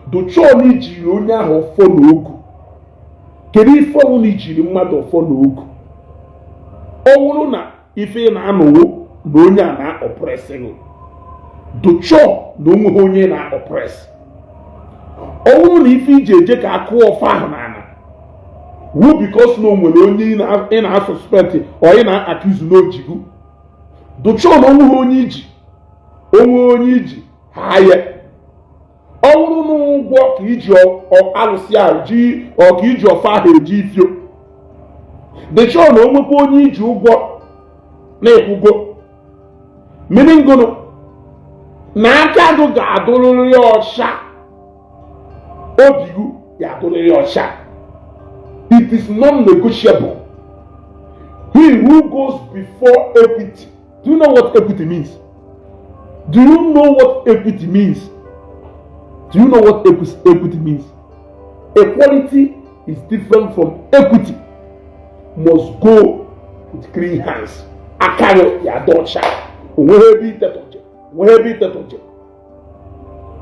do chọọ na ijiri onye ahụ ọfọ n'ogu. Kedu ife ọnwụ na ijiri mmadụ ọfọ n'ogu? Ọ bụrụ na ife na-anọwo na onye a na-oppress gị, do chọọ na onwe onye na-oppress. Ọ bụrụ na ife iji eje ka akụ ọfọ ahụ n'ala, who because na o nwere onye ị na-suspect or ị na-accuse n'ojigu, do chọọ na onwe onye iji ha ya. Ọ bụrụ na ụgwọ ka iji alụsị ahụ ji ọ ka iji ọfọ ahụ eji ifio, dị chọọ na onwekwa onye iji ụgwọ na-ekwugo, mmiri ngụnụ na aka gị ga-adụrịrị ọcha, obi gị ga-adụrịrị ọcha. It is non-negotiable. He who goes before equity. Do you know what equity means? Do you know what equity means? Do you know what equity means? Equality is different from equity. Must go with clean hands. Akayo ya dọcha. Onweghị tetoje.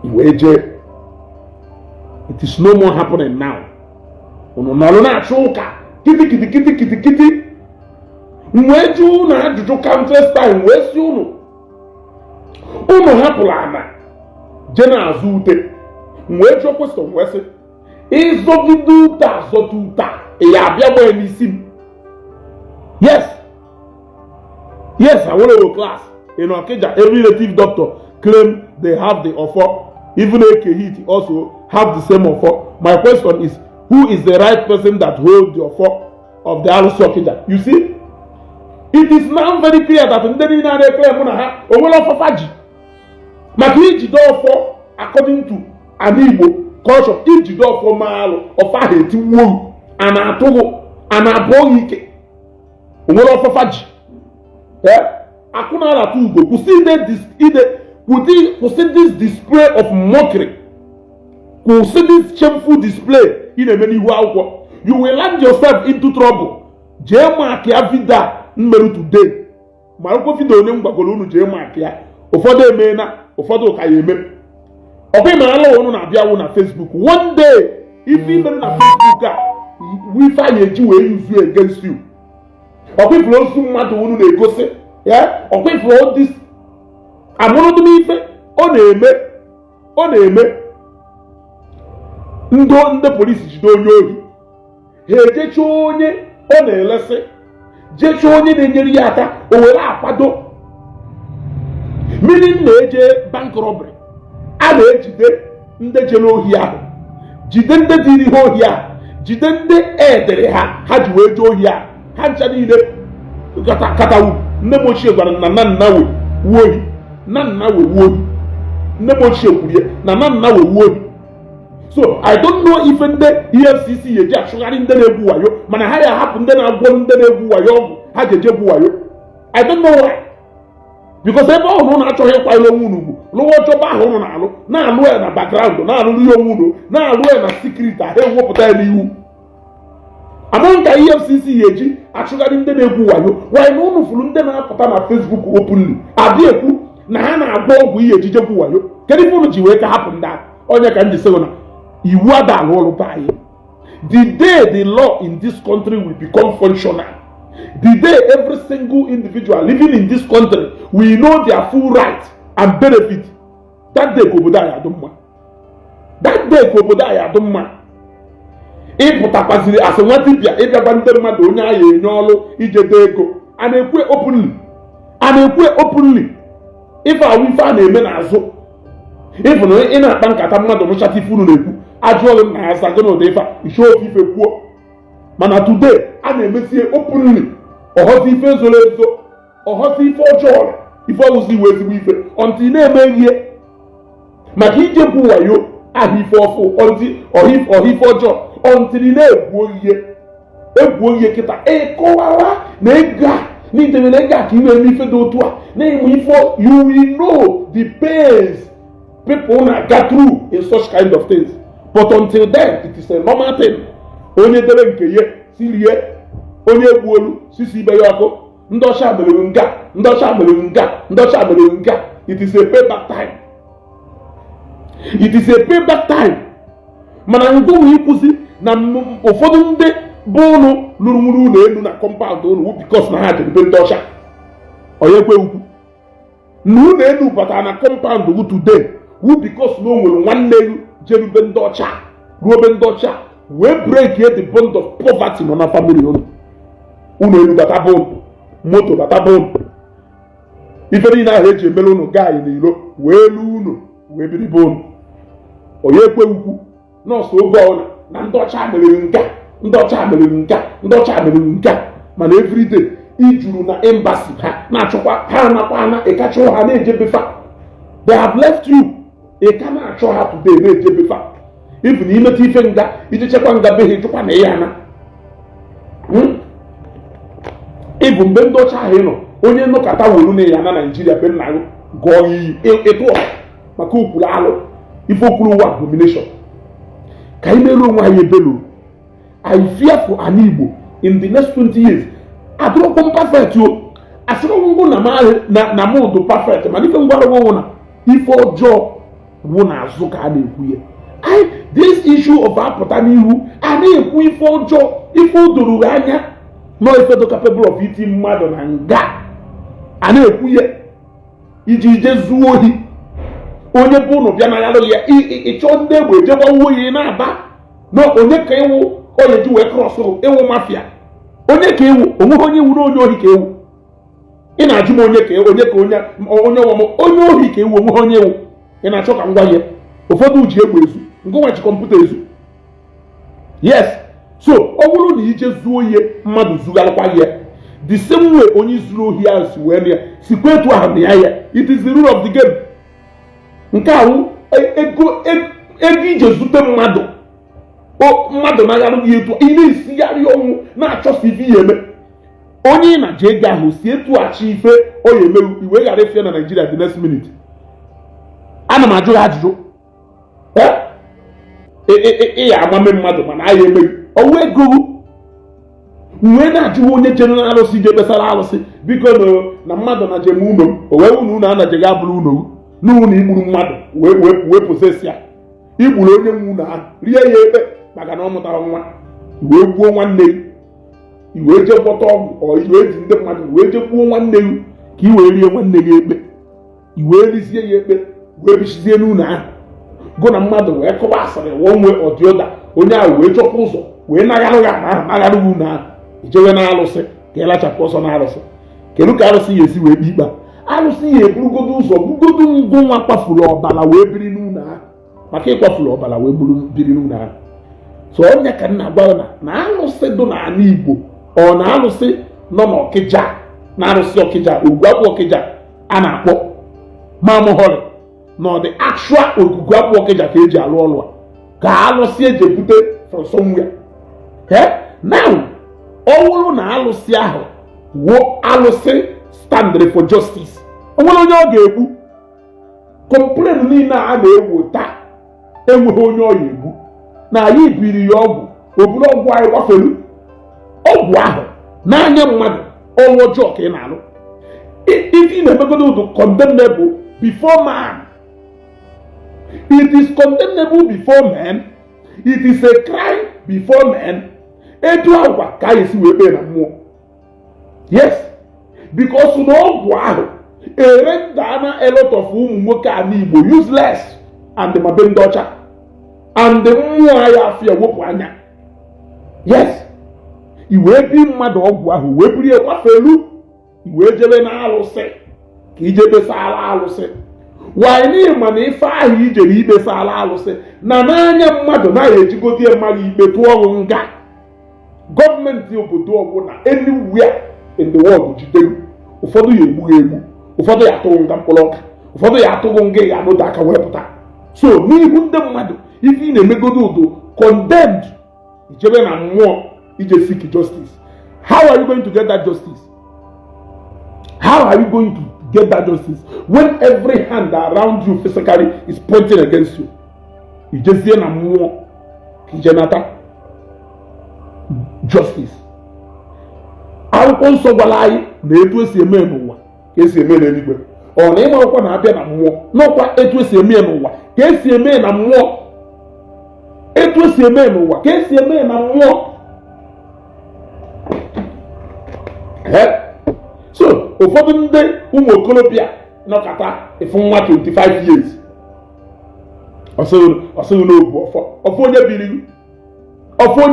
Iweje. It is no more happening now. Unu nọrọ na-achụ ụka kiti. Mgbe ju na ajụjụ countless time wee si unu hapụrụ ana je na-azụ ute. Mgbe jụọ question wee sị ịzọgide ute azọta ute ya abịa gbaa n'isi m. Yes, I want to go class. In Okija, every native doctor claim they have the offer. Even Ekehiti also have the same offer. My question is, who is the right person that holds the offer of the Alusi Okija? You see? It is now very clear that in the Nina they claim ha onwere offer faji. Maka ijide offer according to an Igbo culture, ijide offer maalo offer ha eti wo ana atụgo ana abụọ ike. Onwere offer faji. Akuna ala tugo. Kusi this display of mockery. Kusi this shameful display in a many akwụkwọ. You will land yourself into trouble. Jee mark ya vida mmerụ today. Ma akwụkwọ video onye mgbagolo unu jee mark ya. Ụfọdụ eme na ụfọdụ ka ya eme. Ọkwa ime ala unu na-abịawo na Facebook. One day, if you na Facebook a, we find eji wee use you against you. Ọkwa ifuru ozu mmadụ unu na-egosi. Ọkwa ifuru all this amụrụ dị ife ọ na-eme ndị polisi jide onye ohi ha ejecha onye ọ na-elesi jecha onye na-enyere ya aka o were akwado mmiri na-eje bank robbery a na-ejide ndị jere ohi ahụ jide ndị dịrị ihe ohi ahụ jide ndị edere ha ji wee jee ohi ahụ ha ncha niile katawu. Nne m ochie gwara na nna we wuohi nne m ochie kwurie na nna we wuohi. So I don't know if ndị EFCC eji achụgharị ndị na-egwu wayo mana ha ya hapụ ndị na-agwọ ndị na-egwu wayo ọgwụ ha ga-eje gwu wayo. I don't know why. Because ebe ọhụrụ na-achọghị ịkwanyere onwe unu ugwu lụwa ọchọba ahụ ụnụ na-alụ ya na background na-alụrụ ihe onwe unu na-alụ ya na secret ahụ ewepụta ya n'ihu. Among nka EFCC eji achụgharị ndị na-egwu wayo why na unu fụrụ ndị na-apụta na Facebook openly adị ekwu na ha na-agwọ ọgwụ ihe ejije gwu wayo. Kedu ife unu ji wee ka hapụ ndị ahụ? Onye ka m ji sị na iwu ada alụ ọrụ be anyị. The day the law in this country will become functional, the day every single individual living in this country will know their full right and benefit, that day ka obodo anyị adụ mma. That day ka obodo anyị adụ mma. Ịpụtakwaziri asị nwa dibịa ịbịagba ndị mmadụ onye ahụ enye ọrụ ijede ego a na-ekwe openly ife awụ ife a na-eme n'azụ. Ịfụ na ị na-akpa nkata mmadụ nụchata ife unu na-ekwu ajụọghị m na ya aza gị na ụdị ife iche ofe ife kwuo. Mana today a na-emesie openly ọghọta ife zoro ezo ọghọta ife ọjọọ ife ọwụzi iwe ezigbo ife ọntị ị na-eme ihe maka ije bụ wayo ahụ ife ọfụ ọha ife ọjọọ ọntị ị na-egwuo ihe kịta ịkọwara na ego a n'itewele ga ka iwe ife dị otu a na-enwe ife you will know the pains people na-aga through in such kind of things, but until then it is a normal thing. Onye debe nke ye sirie, onye egbuolu sisi ibe ya ọkụ, ndị ọcha mere nga, ndị ọcha mere nga, ndị ọcha mere nga. It is a payback time. It is a payback time. Mana ngụ ikwụsị na ụfọdụ ndị bụ ụnụ lụrụ nwuru ụlọ elu na compound ụnụ because na ha jere ndị ọcha. Onye kwe ukwu na ụlọ elu batara na compound wu today wu because na o nwere nwanne elu jerube ndị ọcha ruo be ndị ọcha wee break the bond of poverty nọ na family ụnụ. Ụlọ elu bata bụ moto bata bụ ife niile ahụ eji emere ụnụ gaa anyị n'ilo wee lu ụnụ wee biri bụ ụnụ. Onye kwe ukwu nọọsụ oge ọbụla na ndị ọcha mere nka, ndị ọcha mere nka, ndị ọcha mere nka, mana everyday ijuru na embassy ha na-achọkwa ha nakwa na ịkachọ ha na-ejebefa. They have left you. Ị ka na-achọ ha today na-ejebefa. Ibu na imeta ife nga iji chekwa nga be ha ịchụkwa na ya na ịbụ mgbe ndị ọcha ahụ nọ onye nnọkọta wolu na ya na Naijiria be nna gị gụọ iyi ịtụ maka ụkpụrụ alụ ife okpuru ụwa abomination. Ka anyị mere onwe anyị ebelo. I fear for an Igbo in the next 20 years. Adụrọkwa perfect o. Asịrị ngwụ na mụdụ perfect mana ife ngwara ọgwụ na ife ọjọọ bụ na azụ ka a na-ekwu ya. This issue of apụta n'ihu a na-ekwu ife ọjọọ, ife o doro anya no ife do capable of eating mmadụ na nga a na-ekwu ya iji ije zuo ohi. Onye bụ ụnụ bịa na ya lụ ya ịchọ ndị egbe ejekwa uwe na-aba na onye ka ịwụ onye ji wee krọsụ ịwụ mafia. Onye ka ịwụ onweghị onye iwu na onye ohi ka ịwụ. Ị na-ajụ m onye ka onye ọwụm onye ohi ka ịwụ onweghị onye ịwụ. Ị na-achọ ka m gwa ya ụfọdụ ji egbe ezu nke nwa ji kọmputa ezu. Yes, so ọ bụrụ na ije zuo ihe mmadụ zugharịkwa ya the same way onye zuru ohi ahụ si wee ya sikwa etu ahụ na ya it is the rule of the game. Nke ahụ ego ije zute mmadụ na-agharụ gị etu ị na-esigharị ọnwụ na-achọsi ife ihe eme. Onye ị na-ji ego ahụ si etughachi ife o ya emewu iwe ghara efe na Nigeria the next minute. Ana m ajụ ya ajụjụ ya amame mmadụ mana a ya emeghị ọwụ ego wee na-ajụ onye jere na arụsị je besara arụsị biko na mmadụ na jem ụlọ o wee unu anajeghị abụrụ ụlọ n'ụlọ igburu mmadụ wee posesi ya igburu onye nwe ụlọ ahụ rie ya ebe maka na ọ mụtara nwa wee gbuo nwanne gị iwee je gwọta ọgwụ iwee ji ndị mmadụ wee je gbuo nwanne gị ka i wee rie nwanne gị ekpe iwee rizie ya ekpe wee bichizie n'ụlọ ahụ gụ na mmadụ wee kọba asịrị nwe ọdịọda onye ahụ wee chọpụ ụzọ wee nagharụ ya ahụ nagharụ ụlọ ahụ ijewe na alụsị ka ịlachapụ ọsọ na alụsị. Kedu ka alụsị ya esi wee kpe ikpe? Alụsị ya eburugodo ụzọ bugodo ngụ nwa kwafuru ọbara wee biri n'ụlọ ahụ maka ịkwafuru ọbara wee biri n'ụlọ ahụ. So onye ka nna gwa na alụsị dị n'ala Igbo ọ na alụsị nọ n'Ọkịja na arụsị Ọkịja Ogwugwu Ọkịja a na-akpọ mamụhọrị na ọ dị actual Ogwugwu Ọkịja ka eji alụ ọlụ a ka alụsị eji ebute from somewhere. Now ọ bụrụ na alụsị ahụ wuo alụsị standard for justice o nwere onye ọ ga-egbu. Complain niile a na-ewu taa enweghị onye ọ ga-egbu na anyị biri ya ọgwụ oburu ọgwụ anyị gbafelu ọgwụ ahụ n'anya mmadụ ọrụ ọjọọ ka ị na-alụ. If ị na-emegodo ụdụ condemnable before man, it is condemnable before men, it is a crime before men. Etu agwa ka anyị si wee kpee na mmụọ. Yes, because na ọgwụ ahụ erendana a lot of ụmụ nwoke a n'Igbo useless and ma be ndị ọcha and mmụọ ya afịa wepụ anya. Yes, iwee bi mmadụ ọgwụ ahụ wee buru ya gbafelu iwee jebe na alụsị ka ijebesala alụsị. Wanyị ma na ife ahụ ijere ikpesala alụsị na n'anya mmadụ na-ejigodie mmadụ ikpe tụọ ọrụ nga. Gọọmenti obodo ọbụla anywhere in the world jidere ụfọdụ ya egbughị egbu, ụfọdụ ya atụghị nga mkpụrụ ọka, ụfọdụ ya atụghị nga ya anọdụ aka wee pụta. So n'ihu ndị mmadụ ife ị na-emegodo udo condemned ijebe na mmụọ ije seek justice. How are you going to get that justice? How are you going to get that justice when every hand around you physically is pointing against you? You just hear na more kijenata justice. Akwụkwọ nsọ gwara anyị na etu esi eme n'ụwa ka esi eme n'eluigwe. Ọ na ịma akwụkwọ na-abịa na mmụọ n'ọkwa etu esi eme n'ụwa ka esi eme na mmụọ. Etu esi eme n'ụwa ka esi eme na mmụọ. So ụfọdụ ndị ụmụ okorobịa nọkata efu nwa 25 years ọsịghị n'obu ọfọ onye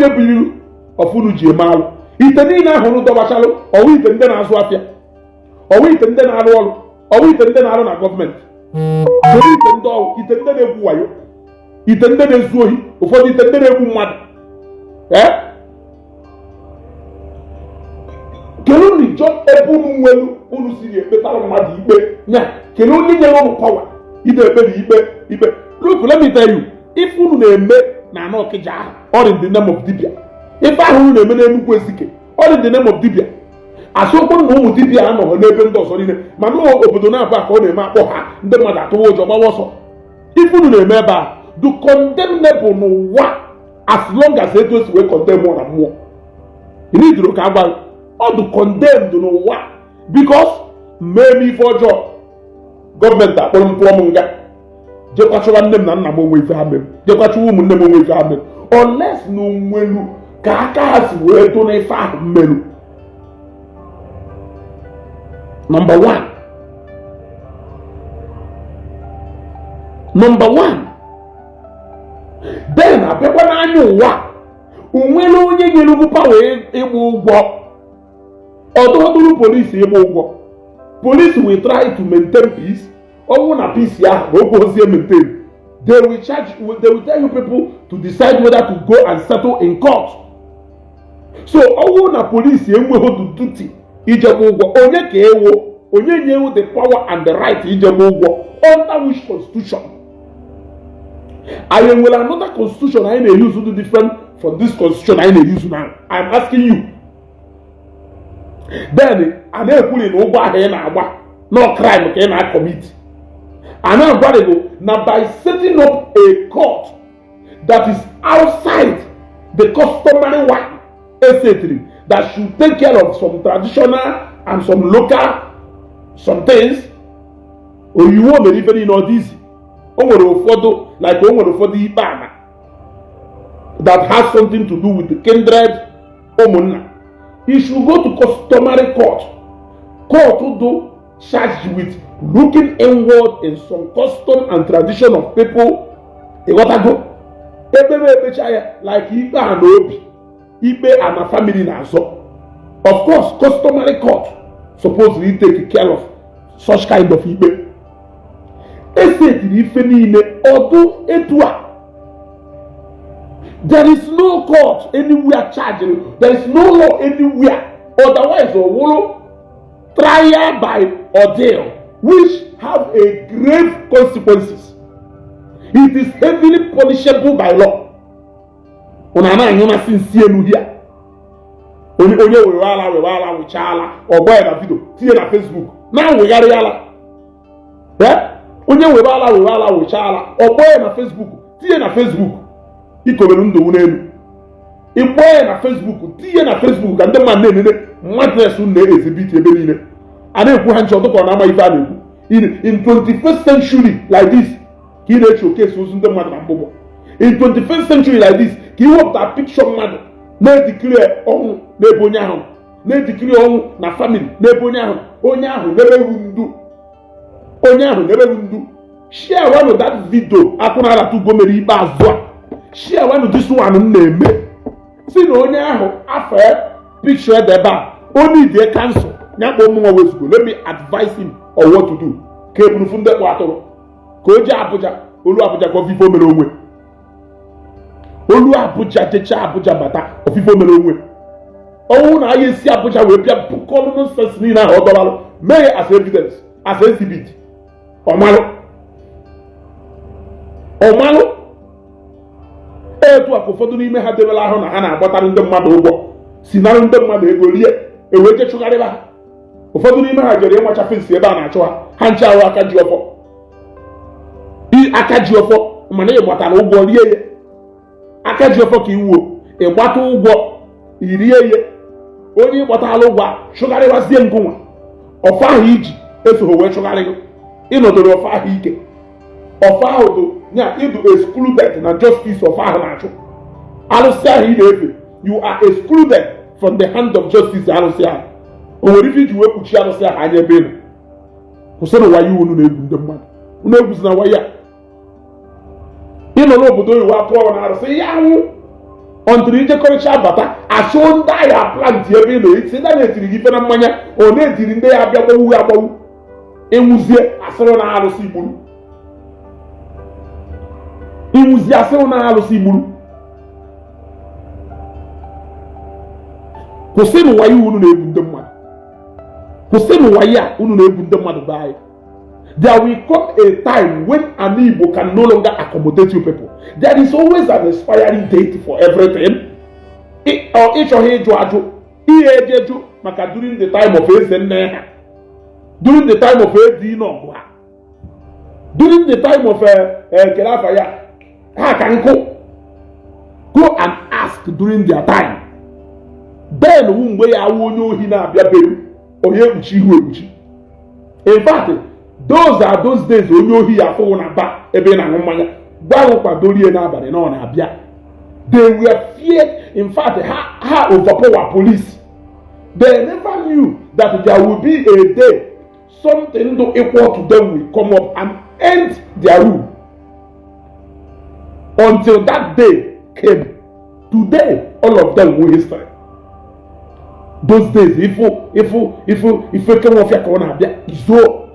biri ọfụnụ ji eme alụ. Ite niile ahụ dọbachalụ ọwụ ite ndị na-azụ afịa, ọwụ ite ndị na-arụ ọrụ, ọwụ ite ndị na-arụ na gọọmenti, ọwụ ite ndị ọwụ, ite ndị na-egwu wayo, ite ndị na-ezu ohi, ụfọdụ ite ndị na-egwu mmadụ. Kedu ndị jọ ebe unu nwelu unu siri ekpetara mmadụ ikpe nya? Kedu onye nyere unu pawa ide ekpere ikpe? Look, let me tell you, if unu na-eme na anọ Ọkịja ahụ, all in the name of dibia. Ife ahụ unu na-eme n'Enugwu Ezike, all in the name of dibia. Asokwu na ụmụ dibia anọghị n'ebe ndị ọzọ niile, mana obodo na-abụ ka ọ na-eme akpọ ha ndị mmadụ atụwa ụjọ gbawa ọsọ. Ife unu na-eme ebe a, do condemnable n'ụwa as long as etu esi wee condemn na mmụọ. Iri idoro ka agwa ọ dị condemned n'ụwa because mee m ife ọjọọ, gọọmenti akpọrọ m tụọ m nga, jekwachụwa nne m na nna m onwe ife ha mere, jekwachụwa ụmụnne m onwe ife ha mere, unless na onwelu ka aka ha si wee tụ n'ife ahụ mmerụ. Number one, then abịakwa n'anya ụwa onwere onye nyere ugwu pawa ịgba ụgwọ. Ọdụdụrụ polisi ịgba ụgwọ. Police will try to maintain peace. Ọnwụ na peace ya na ogozie maintain. They will tell you people to decide whether to go and settle in court. So ọnwụ na police enweghị the duty ijegbe ụgwọ. Onye ka ewo, onye nyewu the power and the right ijegbe ụgwọ under which constitution? I will another constitution I may use to different from this constitution I may use now. I'm asking you. Then I never put in over here no crime okay na commit. And now now by setting up a court that is outside the customary one, etc., that should take care of some traditional and some local some things, or you won't be even all this. Like that has something to do with the kindred omuna. He should go to customary court to do charged with looking inward in some custom and tradition of people. Like Igbo and Obi, Igbo and a family na so. Of course, customary court supposedly take care of such kind of Igbo. There is no court anywhere charging. There is no law anywhere. Otherwise, trial by ordeal, which have a grave consequences. It is heavily punishable by law. Onana nyona sincere nu here. Onye wewala wichala ogboy na video tie na Facebook. Na we gari yala. Onye wewala wichala ogboy na Facebook tie na Facebook. Ikobelu ndo unelu. Igboy na Facebook tie na Facebook and the man nene madness un exhibit ebe niile. Ana ekwu ha ncho to na ama ife ana ekwu. In 21st century like this, he na showcase ozu ndị mmadụ na mgbụgbọ. In 21st century like this, he hope that picture mmadụ na-declare ọnwụ n'ebe onye ahụ, na-declare ọnwụ na family n'ebe onye ahụ n'ebe ndu. Share one of that video akụna aratu gomere ikpe azụ a. Share one of this one na-eme. Si na onye ahụ afọ picture ebe a, only the cancel. Nyakpo mụnwa wezugo. Let me advise him on what to do. Ka ebunu funde kwa atụrụ. Ka o je Abuja, olu Abuja ka ofifo mere onwe. Olu Abuja jecha Abuja bata ofifo mere onwe. Ọnwụ na anyị si Abuja wee bịa bukọlụ nonsense niile ahụ ọ dọbalụ mee as evidence, as exhibit. Ọmalụ etu akụ ụfọdụ n'ime ha debela ahụ na ha na-agbatara ndị mmadụ ụgwọ si nara ndị mmadụ ego rie eweje chụgharịba ha ụfọdụ n'ime ha jere ịmacha fensi ebe a na-achụ ha nche ahụ aka ji ọfọ mana ị gbatara ụgwọ rie ya. Aka ji ọfọ ka iwuo ịgbata ụgwọ irie ya. Onye ịgbatala ụgwọ chụgharịwazie ngụnwa ọfọ ahụ iji esoghị wee chụgharịgo ịnọdụrụ ọfọ ahụ ike. Ọfọ ahụ bụ nya ịdụ excluded na justice ọfọ ahụ na-achụ. Arụsị ahụ ị na-efe you are excluded from the hand of justice. Arụsị ahụ o nwere ife iji wee kpuchi arụsị ahụ anya ebe ị nọ. Kwụsịrị wayo unu na-egwu ndị mmadụ. Unu egwuzina waya. Ịnọ n'obodo oyibo atụọ na arụsị ya anwụ ọntụrụ ijekọrịcha bata achụ ndị agha plant ebe ị na-eti ndị na-etiri gị ife na mmanya ọ na-etiri ndị ya abịa agbawu ịnwụzie asịrị na arụsị igburu. Ịnwụzie asịrị na arụsị igburu. Kwụsịnụ wayo unu na-egwu ndị mmadụ. Kwụsịnụ wayo unu na-egwu ndị mmadụ be anyị. There will come a time when an Igbo can no longer accommodate you people. There is always an expiring date for everything. Ịchọghị ịjụ ajụ ihe ejeju maka during the time of eze nne ha, during the time of edi n'ọgụ ha, during the time of kere afa ya ha ka nkụ. Go and ask during their time. Then mgbe ya awụ onye ohi na-abịa beru onye ekpuchi ihu ekpuchi. In fact, those are those days onye ohi ya afụwụ na ba ebe na-aṅụ mmanya gwarụ kwadorie n'abalị na ọ na-abịa. They were feared. In fact, ha overpower police. They never knew that there will be a day something equal to them will come up and end their rule. Until that day came. Today, all of them will history. Those days, if came off your corner, so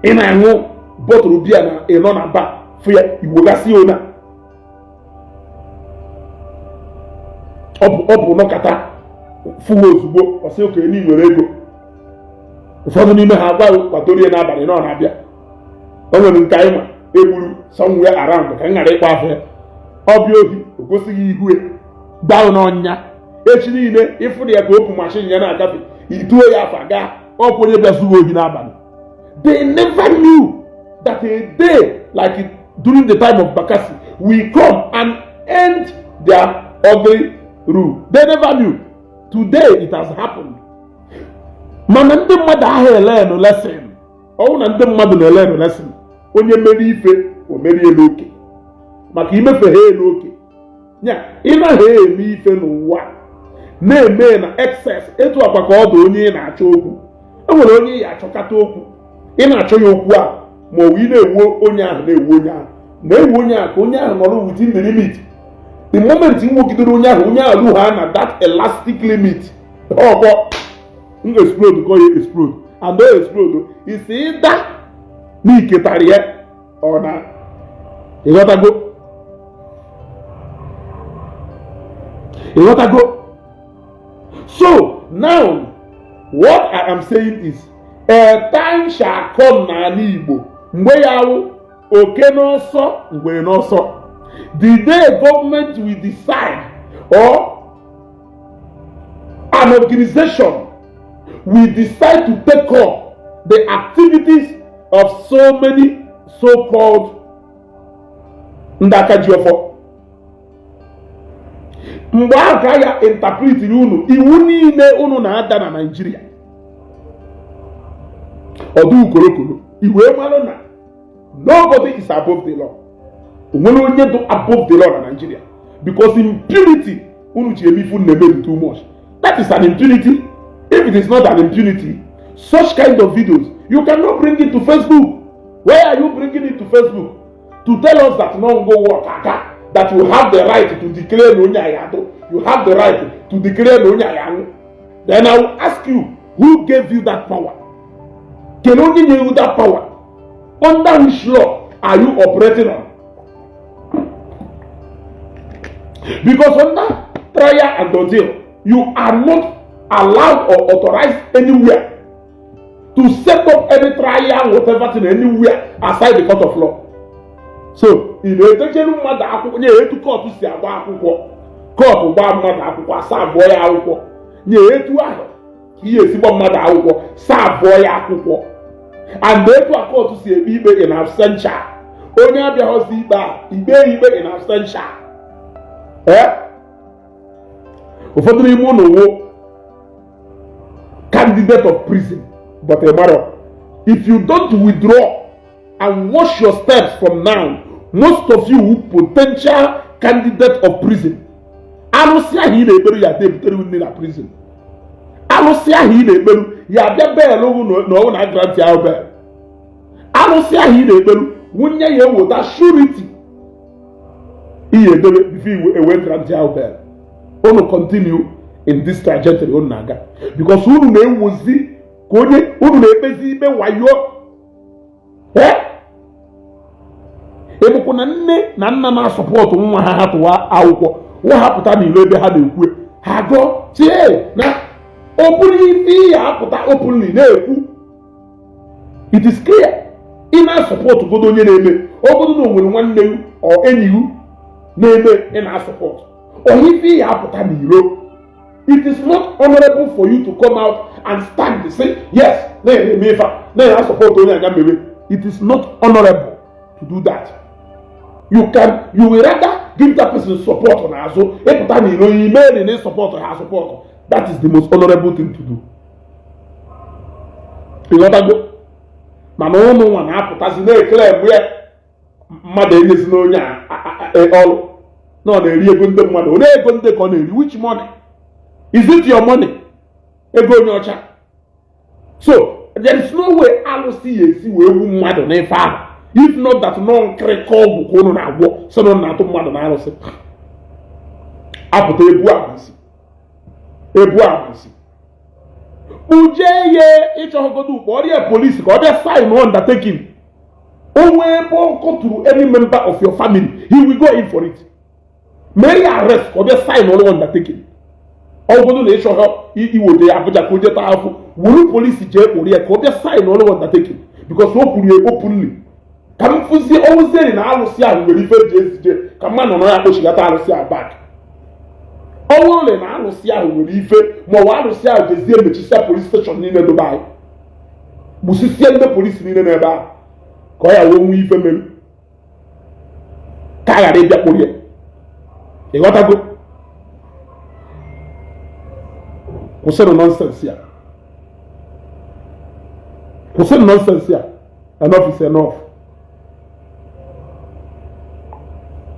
in I know bottle beer na a non back for you na ọ nọkata fụwa ozugbo ọsị oke ni nwere ego. Ụfọdụ n'ime ha agwa kwadorie n'abalị na ọ na-abịa. O nwere nke anyị ma egburu somewhere around ka m ghara ịkwa afọ ya. Ọ bịa ohi o gosighị ihu gbaa n'ọnya. Echi niile ịfụrụ ya ka opu mashin ya na-agafe ituo ya afa gaa ọ bụ onye bịa zuwa ohi n'abalị. They never knew that a day like during the time of Bakassi will come and end their ugly rule. They never knew. Today it has happened. Mana ndị mmadụ ahụ eleenu lesson. Ọwụ na ndị mmadụ na-eleenu lesson. Onye mere ife o merie n'oke. Maka imefe ha n'oke. Nya ị naghị eme ife n'ụwa na-eme na excess etu akwa ka ọ dị onye ị na-achọ okwu. E nwere onye ya achọkata okwu. Ị na-achọ ya okwu a ma ọ wụ ị na-ewu onye ahụ na-ewu onye ahụ na-ewu onye ahụ ka onye ahụ nọrọ within the limit. The moment ị nwogidere onye ahụ ruo ha na that elastic limit ọkọ m explode ka ya explode and o explode isi ịda n'iketara ya ọ na ịghọtago. So now what I am saying is a time shall come n'ala Igbo mgbe ya wụ oke n'ọsọ ngwere n'ọsọ. The day government will decide or an organization will decide to take up the activities of so many so-called ndakajiofo. Mgbe a ga ya interpret unu iwu niile unu na-ada na Nigeria. Ọdụ ukolokolo iwe mara na nobody is above the law. When we get above the law in Nigeria, because impunity, too much. That is an impunity. If it is not an impunity, such kind of videos you cannot bring it to Facebook. Why are you bringing it to Facebook? To tell us that no go work, that you have the right to declare no nyayado, you have the right to declare no nyayado. Then I will ask you, who gave you that power? Can only give you that power? Under which law are you operating on? Because under trial and ordeal, you are not allowed or authorized anywhere to set up any trial, whatever thing, anywhere aside the court of law. So, in the education matter, you to court to see about court to buy matter, asa boy out. You to ihe esigbo mmadụ akwụkwọ saabụọ ya akwụkwọ and etu a court si ekpe ikpe in absentia onye abịaghọzi ikpe in absentia ụfọdụ n'ime ụlọ wo candidate of prison but a matter if you don't withdraw and watch your steps from now most of you potential candidate of prison alụsị ahụ ị na-ekperu ya debutere nne na prison alụsị ahụ ị na-ekperu ya bịa beelụ na ọwụ na grant ahụ beel alụsị ahụ ị na-ekperu nwunye ya eweta surety ihe edebe before ewe grant ahụ beel unu continue in this trajectory unu na-aga because unu na-ewozi ka onye unu na-ekpezi ikpe wayo ebukwu na nne na nna na-asọpọtụ nwa ha hapụwa akwụkwọ nwa hapụta n'ilo ebe ha na-ekwu ha gụọ tie na ọ bụrụ ife ya apụta openly na-ekwu it is clear ị na-asọpọtụ godo onye na-eme ọ bụrụ na o nwere nwanne ọ enyi gị na-eme ị na-asọpọtụ ọ ife ya apụta n'ilo it is not honorable for you to come out and stand and say yes na-eme ife na-asọpọtụ onye anya mere it is not honorable to do that. You will rather give that person support on Azo. You may need support or her support. That is the most honorable thing to do. You know that go? No one happened. As you know, clear where mother is no all. No, they really good the money. They go the money. Which money? Is it your money? They go in your child. So there is no way I will see you see where you mother never father. If not that non call bukono na agwo so no na to mmadụ na arụsị apụta ebu abansi uje ye ịchọgodo ukpọrịa police ka ọ bịa sign undertaking onwe ebe ọ to any member of your family he will go in for it may arrest ka ọ bịa sign all undertaking ọgodo na ịchọghọ iwote ya Abuja ka o jeta afọ wuru police jee kpọrịa ka ọ bịa sign all undertaking because o kwuru openly ka m fụzie ouzeri na alụsị ahụ nwere ife ji ezije ka mmadụ nọ ya kpochigata alụsị ahụ bak ọnwụle na alụsị ahụ nwere ife ma ọ alụsị ahụ jezie mechisia polis steshọn niile dobe anyị gbusisie ndị polisi niile n'ebe ahụ ka ọ ya wee nwee ife mere ka a ghara ịbịa kpụrụ ya ịghọtago kwụsịrị nọnsensị ya kwụsịrị nọnsensị ya enough is enough.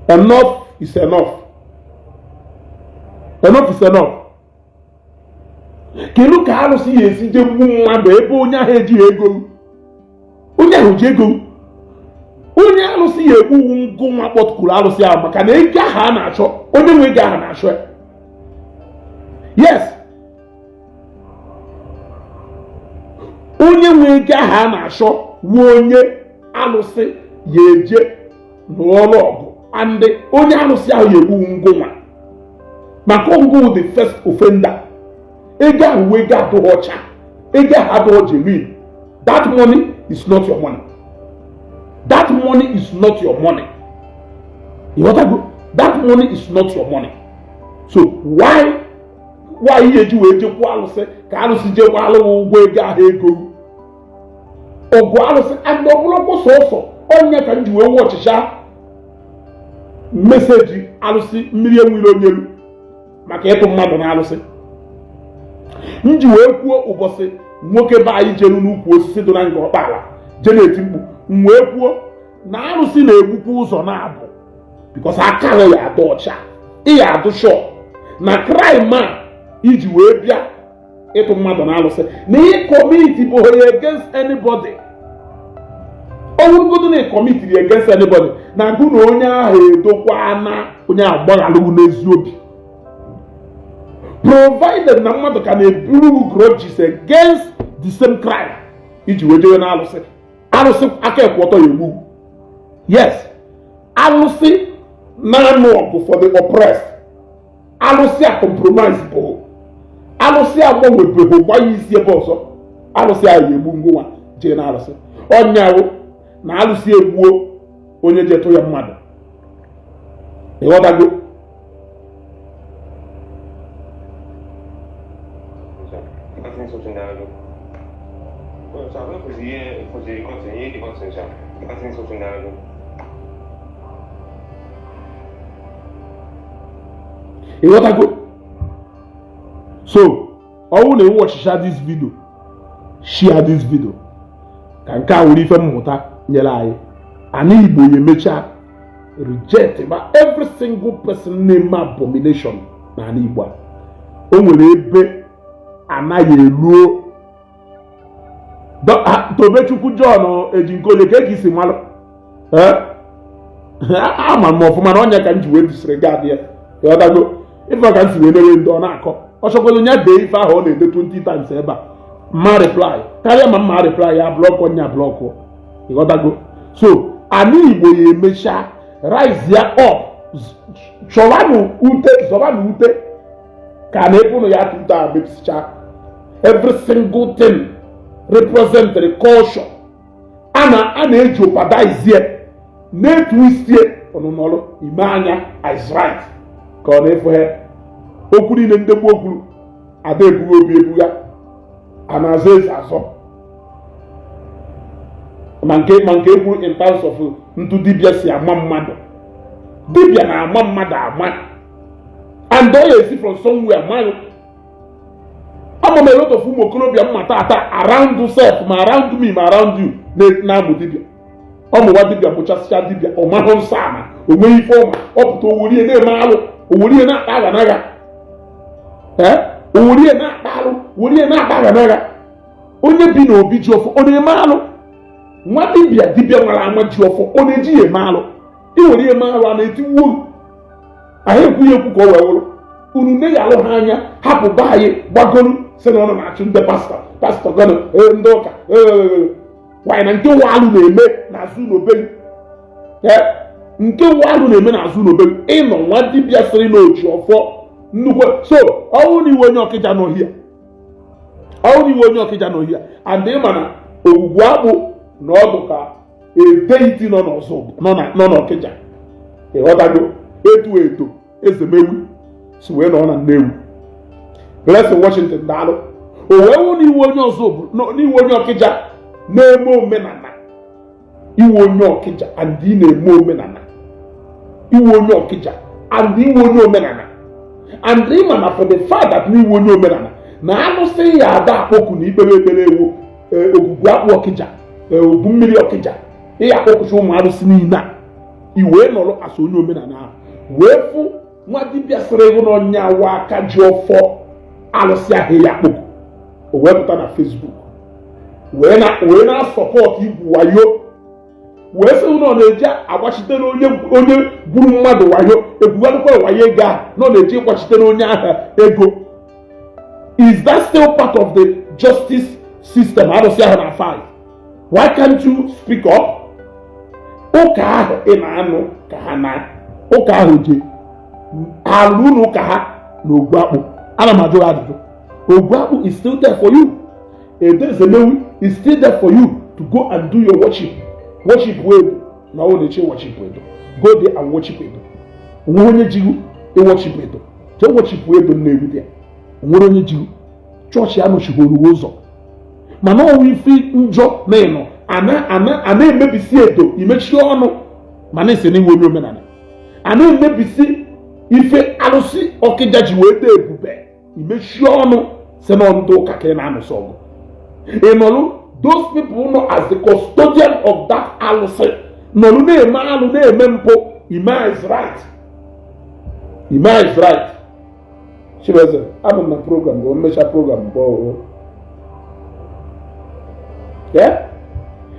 Enough is enough. Enough is enough. Kedu ka alụsị ya esi je gbuo mmadụ ebe onye ahụ ejighị ego onye ahụ ji ego onye alụsị ya egbu ngụ nwa kpọtụkwuru alụsị ahụ maka na ego ahụ a na-achọ onye nwe ego ahụ na-achọ yes onye nwe ego ahụ a na-achọ nwe onye alụsị ya eje n'ụlọ ọgụ and onye alụsị ahụ ya egbu ngụnwa maka ngụ the first offender ego ahụ wee ego adụghị ọcha ego ahụ adụghị genuine that money is not your money that money is not your money you want to go that money is not your money so why ihe eji wee jekwa alụsị ka alụsị jekwa alụghị ụgwọ ego ahụ ego ọgụ alụsị and ọbụlọkwa sọsọ onye ka m ji wee nwe ọchịcha meseji alụsị mmiri enwere onye elu maka ịtụ mmadụ na alụsị m ji wee kwuo ụbọchị nwoke be anyị jelu n'ukwu osisi dị na nga ọkpala je na-eti mkpu m wee kwuo na alụsị na-egbukwa ụzọ na-abụ bikos aka ya adụ ọcha ịya adụ shọ na kraịm a iji wee bịa ịtụ mmadụ na alụsị na ihe kọmiti bụ onye against anybody ọwụrụgodo na kọmitiri against anybody na agụ na onye ahụ edokwa na onye ahụ gbaghalụ n'ezi obi provided na mmadụ ka na-eburu grudges against the same crime iji wee jewe na alụsị aka ekwe ọtọ ya egbu yes alụsị na-anụ ọgụ for the oppressed alụsị a compromise bụ alụsị agbanwebeghị gbanye isi ebe ọzọ alụsị ahụ ya egbu ngụnwa jee na alụsị ọnyawụ na alụsị egbuo onye je tụ ya mmadụ ịghọtago I think so. fundado. Bueno, ¿sabes? Pues sí, conseguí y conciencia. Casi eso fundado. You want to go? So, I want to watch this video. Share this video. Can ka wuri fe muta nyela ayi. Ani Igbo ye mecha reject ba every single person name abomination na ani Igbo. O nwere ebe anaghị eruo. Tobechukwu John Ejinkole ka isi malụ. Ama m ọfụma na onye ka m ji wee disregard ya. Ịghọtago? Ife ka m si wee na-ewe ndị ọ na-akọ. Ọ chọkwala onye dee ife ahụ ọ na-ede 20 times ebe a. Ma reply. Karịa ma mma reply ya blọk onye a blọk. Ịghọtago? So, anyị Igbo ya emecha rise ya up. Chọwanụ ute ka na-ekwunu ya tụta abepsicha. Every single thing represent the culture. A na-ejeopardize ya. Na-etwist ya ọnụnọlụ ime anya is right. Ka ọ na-efu ha okwu niile ndegbu okwuru ada ebughị obi ebugha a na-azọ eze azọ ma nke ekwuru in terms of ntụ dibịa si ama mmadụ. Dibịa na-ama mmadụ ama and ọ ya esi from somewhere mmadụ ama m a lot of ụmụ okorobịa mmata ata around self ma around me ma around you na-amụ dibịa ọmụwa dibịa mụchasịcha dibịa ọ mahụ nsọ ama o nweghị ife ọma ọ pụta oworie na-eme alụ oworie na-akpa aganaga oworie na-akpa alụ oworie na-akpa aganaga onye bi n'obi ji ọfọ ọ na-eme alụ nwa dibịa nwere ama ji ọfọ ọ na-eji ya eme alụ iwere ihe eme alụ a na-etiwu uru anyị ekwughị ekwu ka ọ wee wụrụ unu ne ya alụ ha anya hapụ be anyị gbagolu si na ọ na-achụ ndị pastọ gọnụ ndị ụka nwanyị na nke nwa alụ na-eme n'azụ n'obelu nke nwa alụ na-eme n'azụ n'obelu ịnọ nwa dibịa sịrị na oji ọfọ nnukwu so ọnwụ na iwe onye ọkịja n'ohia and ịma na ogwugwu akpụ na ọdụ ka edeiti nọ n'ọkịja ịghọtago eto ezemewu si wee nọ na Nnewi Blessing Washington daalụ o wee wụ n'iwe onye ọzọ n'iwe onye ọkịja na-eme omenala iwe onye ọkịja and ị na-eme omenala iwe onye ọkịja and iwe onye omenala and ịma na for the fact that n'iwe onye omenala na alụsị ya ada akpọku na ikpere ekpere ewu ogwugwu akpụ ọkịja ogwu mmiri ọkịja ịya akpọkụcha ụmụ arụsị niile a iwee nọrọ asụ onye omenala ahụ wee fụ nwa dibịa sịrị ịhụ na onye awa aka ji ọfọ alụsị ahụ ya akpọku o wee pụta na Facebook wee na-asọpọtụ igwu wayo wee sị na ọ na-eji agbachitere onye gburu mmadụ wayo ebugharịkwa wayo ego ahụ na ọ na-eji ịgbachitere onye ahụ ego. Is that still part of the justice system? Arụsị ahụ na fight. Why can't you speak up? Ụka ahụ ị na-anụ ka ha na ụka ahụ je alụ n'ụka ha na ogwu akpụ. Ana m ajụ ajụjụ. Ogwu akpụ is still there for you. Edezemewi is still there for you to go and do your worship. Worship Edo. Na ọ na-eche worship Edo. Go there and worship Edo. Onwe onye jiru e worship Edo. Je worship Edo Nnewi there. Onwere onye jiru. Chọọchị anọchigoro ụzọ. Mana ọnwụ ife njọ na ịnọ a na-emebisi Edo imechie ọnụ ma na-ese n'iwe onye omenala. A na-emebisi ife alụsị ọkịja ji wee dee ebube imechie ọnụ si na ndị ụka ka ị na-anụsọ ọgụ. Ịnọlụ those people know as the custodian of that alụsị nọlụ na-eme alụ na-eme mpụ. Ime is right. Ime is right. Chibeze, I'm on the program, go measure program. Yeah?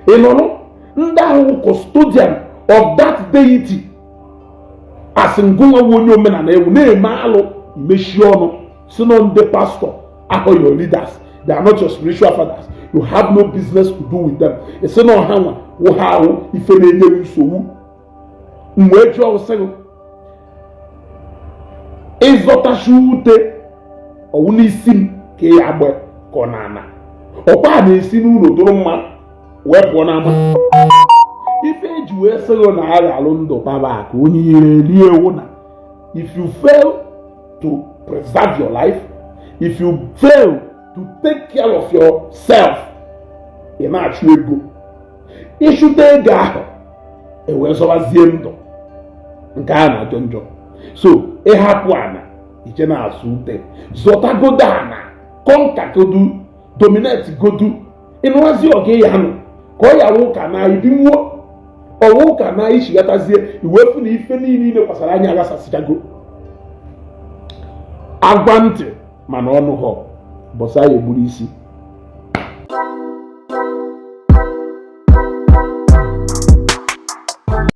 You know, that custodian of that deity, as in Gunga Wunyo men and a name malo, Messiono, Sinon the pastor, are your leaders. They are not your spiritual fathers. You have no business to do with them. It's no hammer, how if any name so. Mwejo say. Ezotashute ọwụna isi m ka ya agba ka ọ na-ana ọkwa na-esi n'ụlọ dụrụ mma wee pụọ n'ama ife eji wee sịrị na a ga-alụ ndụ baba ka onye ire rie ewu na if you fail to preserve your life, if you fail to take care of yourself. Ị na-achụ ego, ịchụta ego ahụ ewee zọbazie ndụ, nke a na-ajọ njọ. So ịhapụ ana ije na-asụ ute, zọtagodo ana, kọnkagodu, dominate godu, ịnụwazi ọga ya nụ ka ọ yawa ụka na ibi nwụọ ọwa ụka na ichighatazie iwefu na ife niile kwasara anya aghasasịchago. Agwa ntị mana ọnụ họ bọsa ya egburu isi.